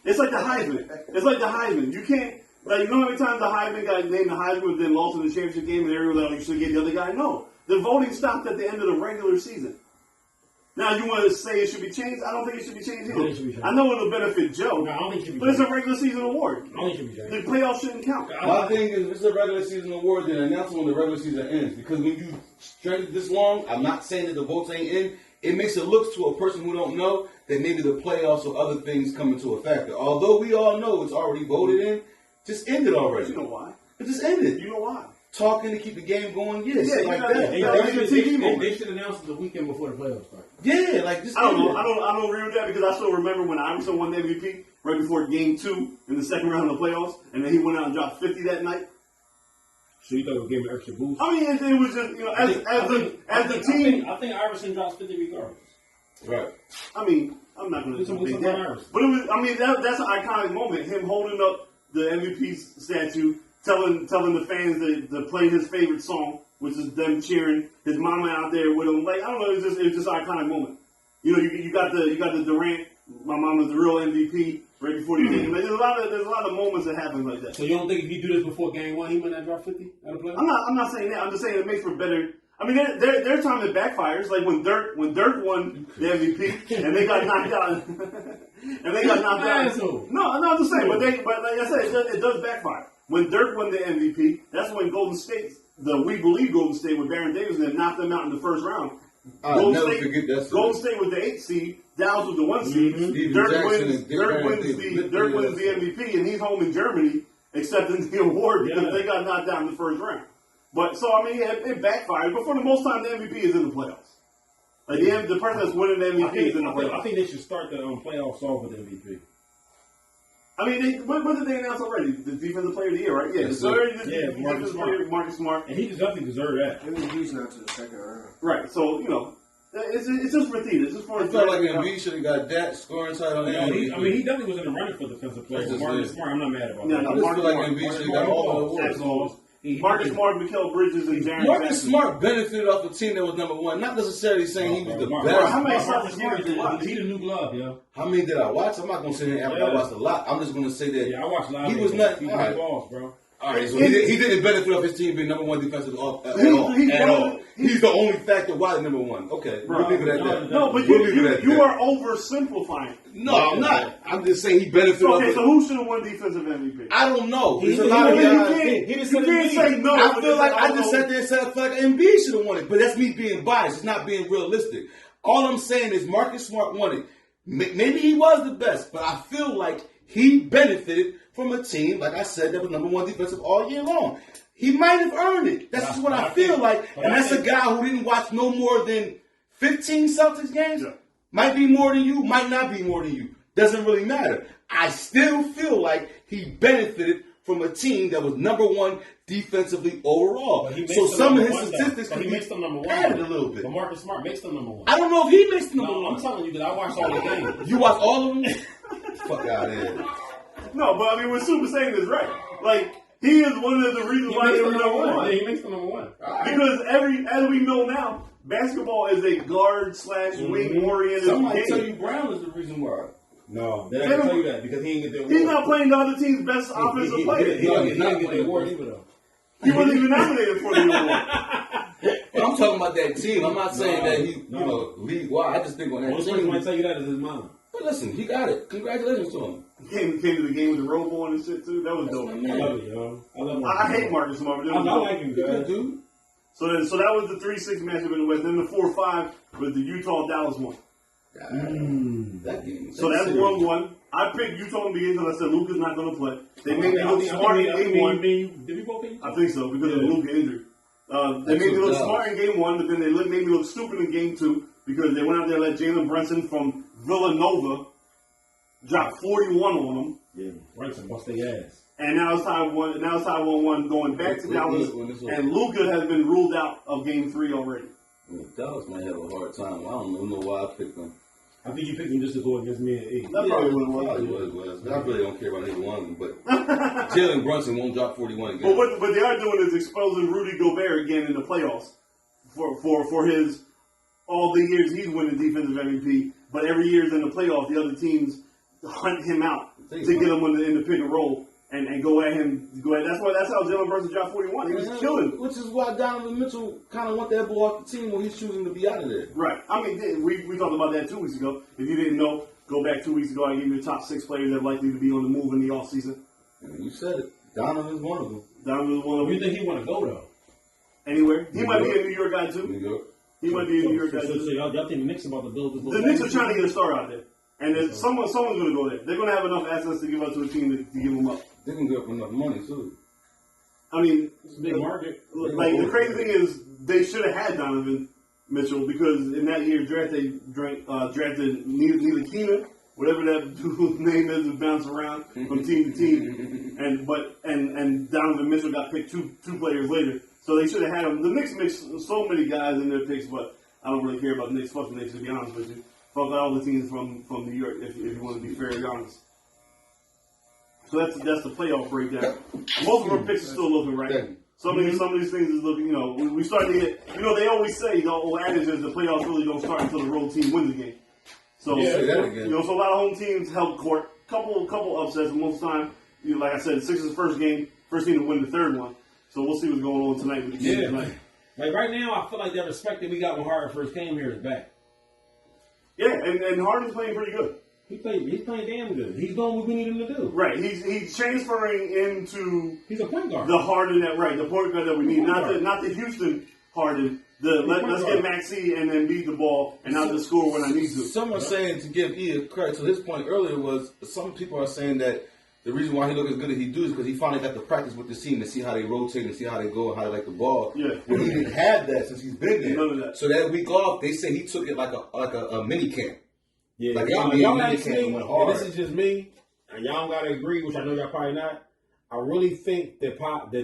Speaker 2: It's like the Heisman. You can't, you know how many times the Heisman got named the Heisman and then lost in the championship game and everyone was like, you should get the other guy? No. The voting stopped at the end of the regular season. Now, you want to say it should be changed? I don't think it should be changed either. I know it'll benefit Joe,
Speaker 1: no, I don't think it should be
Speaker 2: but it's a regular season award.
Speaker 1: I don't think it should be changed.
Speaker 2: The playoffs shouldn't count.
Speaker 3: My thing is, if it's a regular season award, then announce it when the regular season ends. Because when you stretch it this long, I'm not saying that the votes ain't in. It makes it look to a person who don't know that maybe the playoffs or other things come into a factor. Although we all know it's already voted in, just end it already.
Speaker 2: You know why?
Speaker 3: It just ended.
Speaker 2: You know why?
Speaker 3: Talking to keep the game going, like that.
Speaker 1: They should announce it the weekend before the playoffs start.
Speaker 3: Yeah, like just.
Speaker 2: I don't know. I don't agree with that because I still remember when Iverson won the MVP right before Game 2 in the second round of the playoffs, and then he went out and dropped 50 that night.
Speaker 1: So you thought it would give him an extra boost?
Speaker 2: I mean, it was just as the team.
Speaker 1: I think Iverson drops 50 regardless.
Speaker 3: Right.
Speaker 2: I mean, I'm not going to debate that, but it was. I mean, that's an iconic moment. Him holding up the MVP statue. Telling the fans to play his favorite song, which is them cheering. His mama out there with him. Like, I don't know, it's just an iconic moment. You know, you got the Durant. My mama's the real MVP right before the game. Like, there's a lot of moments that happen like that.
Speaker 1: So you don't think if you do this before game 1, he might not drop 50 out of play?
Speaker 2: I'm not saying that. I'm just saying it makes for better. I mean, there are times it backfires. Like when Dirk won the MVP and they got knocked out. And they got knocked out. No, I'm just saying. But like I said, it does backfire. When Dirk won the MVP, that's when Golden State, we believe Golden State with Baron Davis, and knocked them out in the first round. Golden State was the 8th seed, Dallas was the 1 seed.
Speaker 3: Mm-hmm.
Speaker 2: Dirk wins the MVP, and he's home in Germany accepting the award because they got knocked out in the first round. But so I mean, it backfired. But for the most time, the MVP is in the playoffs. Like the person that's winning the MVP is in the playoffs.
Speaker 1: I think they should start the playoffs off with the MVP.
Speaker 2: I mean, what did they announce already? The defensive player of the year, right? Yeah, Marcus Smart.
Speaker 1: And he definitely deserved that.
Speaker 4: MVP's not to the second round.
Speaker 2: Right, so, it's just for theater. It's just for
Speaker 3: I felt like Embiid should have got that scoring title.
Speaker 1: He definitely was in the running for defensive player. Marcus Smart, I'm not mad about that.
Speaker 3: I just feel like Embiid should have got all the awards.
Speaker 2: Marcus Smart, Mikal Bridges, and Jaren
Speaker 3: Marcus Smart benefited off a team that was number 1. Not necessarily saying he was the best.
Speaker 2: How many Marcus Smart did you watch?
Speaker 1: He the new glove, yo.
Speaker 3: How many did I watch? I'm not going to say that after I watched a lot. I'm just going to say that
Speaker 1: I watched a lot.
Speaker 3: He was not.
Speaker 1: He was balls, bro.
Speaker 3: All right, so he didn't benefit off his team being number one defensive at all. He's the only factor why they're number one. Okay, we'll leave it at that.
Speaker 2: No, but you are oversimplifying.
Speaker 3: No, I'm not. I'm just saying he benefited.
Speaker 2: Okay, so who should have won defensive MVP?
Speaker 3: I don't know.
Speaker 2: There's a lot of guys. You can't say no.
Speaker 3: I feel like I just sat there and said I feel like Embiid should have won it, but that's me being biased. It's not being realistic. All I'm saying is Marcus Smart won it. Maybe he was the best, but I feel like he benefited from a team, like I said, that was number one defensive all year long. He might have earned it. That's just what I feel like. And that's a guy who didn't watch no more than 15 Celtics games. Yeah. Might be more than you, might not be more than you. Doesn't really matter. I still feel like he benefited from a team that was number one defensively overall. So some of his statistics
Speaker 1: he makes them number one.
Speaker 3: Added a little bit.
Speaker 1: But Marcus Smart makes them number one.
Speaker 3: I don't know if he makes them number one.
Speaker 1: I'm telling you that I watched all the games.
Speaker 3: You watch all of them? Fuck out of here.
Speaker 2: No, but I mean, what Soupa saying is right. Like, he is one of the reasons why they were number one.
Speaker 1: Yeah, he makes them number one.
Speaker 2: Because as we know now, basketball is a guard/wing oriented game.
Speaker 3: Somebody tell you Brown is the reason why.
Speaker 1: No, they didn't tell you that because he didn't get the award.
Speaker 2: He's not playing the other team's best offensive player.
Speaker 1: He didn't get the award either, though.
Speaker 2: He wasn't even nominated for the award.
Speaker 3: But I'm talking about that team. I'm not saying that he, league-wide. I just think on that team.
Speaker 1: Only person tell you that is his mom.
Speaker 3: But listen, he got it. Congratulations to him.
Speaker 2: Came to the game with the robe on and shit, too. That was dope.
Speaker 1: I love it, yo. I love
Speaker 2: I hate Marcus Smart.
Speaker 1: I like him, dude.
Speaker 2: So that was the 3-6 matchup in the West. Then the 4-5 was the Utah-Dallas one.
Speaker 3: That game.
Speaker 2: So that's 1-1. I picked Utah in the beginning because I said Luka's not going to play. They made me look smart in game one.
Speaker 1: Did we both think?
Speaker 2: I think so because of the Luka injury. They made me look smart in game one, but then they made me look stupid in game two because they went out there and let Jalen Brunson from Villanova drop 41 on them.
Speaker 1: Yeah, Brunson bust their ass.
Speaker 2: And now it's time 1-1 going back to Dallas, and Luka has been ruled out of game 3 already.
Speaker 3: Dallas might have a hard time. I don't know why I picked them.
Speaker 1: I think you picked him just to go against me and E.
Speaker 2: That's probably what it
Speaker 3: was. I really don't care about either one of them, but Jalen Brunson won't drop 41 again.
Speaker 2: But what they are doing is exposing Rudy Gobert again in the playoffs for his all the years he's winning defensive MVP. But every year in the playoffs, the other teams hunt him out to get him in the pick and roll. And go at him. That's how Jalen Brunson dropped 41. He was killing.
Speaker 3: Which is why Donovan Mitchell kind of want that ball off the team when he's choosing to be out of there.
Speaker 2: Right. I mean, we talked about that 2 weeks ago. If you didn't know, go back 2 weeks ago. I gave you the top 6 players that are likely to be on the move in the offseason.
Speaker 3: You said it. Donovan's one of them.
Speaker 2: Donovan's one of them.
Speaker 1: Where do you think he want to go, though?
Speaker 2: Anywhere. He might be a New York guy, too.
Speaker 3: New York.
Speaker 2: He might be a New York guy, too.
Speaker 1: So y'all think the Knicks about to build this?
Speaker 2: The Knicks are trying to get a star out there. And someone's going to go there. They're going to have enough assets to give up to a team to give them up.
Speaker 3: They can give up enough money, too.
Speaker 2: I mean,
Speaker 1: it's a big market.
Speaker 2: Like, the crazy thing is, they should have had Donovan Mitchell because in that year drafted Ntilikina, whatever that dude's name is, bounce around from team to team. And Donovan Mitchell got picked two players later. So they should have had him. The Knicks mixed so many guys in their picks, but I don't really care about the Knicks. Fuck the Knicks, to be honest with you. Fuck all the teams from New York, if you want to be fairly honest. So that's the playoff breakdown. Most of our picks are still looking right. Some of these things is looking, we started to get, they always say, the old adage is the playoffs really don't start until the road team wins the game. So, so a lot of home teams held court. Couple upsets, most of the time, like I said, Sixers' first team to win the third one. So we'll see what's going on tonight with the game tonight.
Speaker 1: Like right now, I feel like that respect that we got when Harden first came here is back.
Speaker 2: Yeah, and Harden's playing pretty good.
Speaker 1: He's playing damn good. He's doing what we need him to do.
Speaker 2: Right. He's transferring into
Speaker 1: he's a point guard.
Speaker 2: The Harden the point guard that we need. Not the Houston Harden. Let's get Maxey and then beat the ball and not just score when I need to.
Speaker 3: Someone saying to give E credit to his point earlier was some people are saying that the reason why he looked as good as he do is because he finally got to practice with this team to see how they rotate and see how they go and how they like the ball.
Speaker 2: Yeah.
Speaker 3: When he didn't have that since he's been there.
Speaker 2: None of that.
Speaker 3: So that week off, they say he took it like a mini camp.
Speaker 1: Yeah,
Speaker 3: like
Speaker 1: y'all
Speaker 3: NBA mini camp went hard.
Speaker 1: And this is just me, and y'all don't gotta agree, which I know y'all probably not. I really think that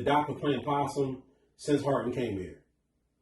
Speaker 1: Doc was playing possum since Harden came here.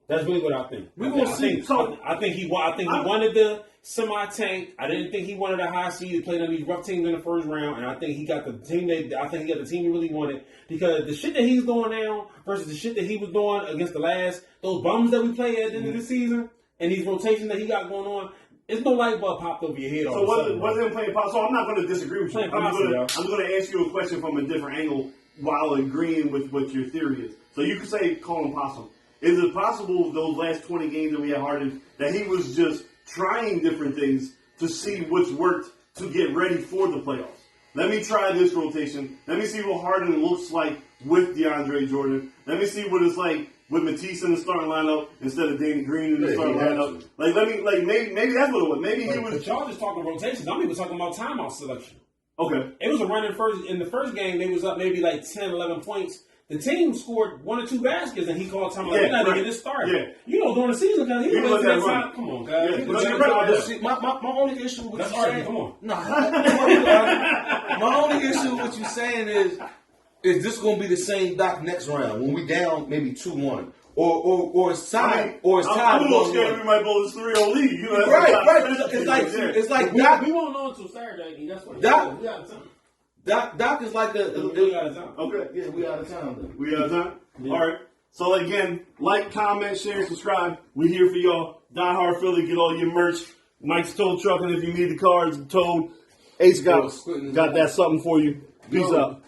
Speaker 1: That's really what I think.
Speaker 2: We're gonna see.
Speaker 1: I think he wanted the semi-tank. I didn't think he wanted a high seed. He played on these rough teams in the first round, and I think he got the team. He really wanted because the shit that he's doing now versus the shit that he was doing against those bums that we play at the end of the season, and these rotations that he got going on. It's no light bulb popped over your head.
Speaker 2: So wasn't him playing possum? So I'm not going to disagree with you. I'm going to ask you a question from a different angle while agreeing with what your theory is. So you could say call him possum. Is it possible those last 20 games that we had Harden that he was just trying different things to see which worked to get ready for the playoffs? Let me try this rotation. Let me see what Harden looks like with DeAndre Jordan. Let me see what it's like with Matisse in the starting lineup instead of Danny Green in the starting lineup. Maybe that's what it was. Maybe he was.
Speaker 1: But y'all just talking rotations. I'm even talking about timeout selection.
Speaker 2: Okay.
Speaker 1: It was a run in the first game. They was up maybe like 10, 11 points. The team scored 1 or 2 baskets, and he called time out. They're not even get this started.
Speaker 2: Yeah.
Speaker 1: You know, during the season, because he was that time. Come on, guys.
Speaker 3: Yeah. My only issue with
Speaker 1: That's
Speaker 3: you saying,
Speaker 1: come on.
Speaker 3: No, my only issue with what you saying is this going to be the same Doc next round when we down maybe 2-1? Or it's tied.
Speaker 2: I'm a little scared we might blow this 3-0 lead. You know,
Speaker 3: right. It's like Doc.
Speaker 1: We won't know until Saturday. That's what
Speaker 3: Doc.
Speaker 1: we out of time.
Speaker 3: Doc is like
Speaker 1: we out of time.
Speaker 2: Okay.
Speaker 3: Yeah, we out of time. Then.
Speaker 2: We out of time?
Speaker 1: Yeah.
Speaker 2: All right. So, again, like, comment, share, subscribe. We here for y'all. Die Hard Philly. Get all your merch. Mike's Tow Trucking if you need the cars towed. Ace got that something for you. Peace out.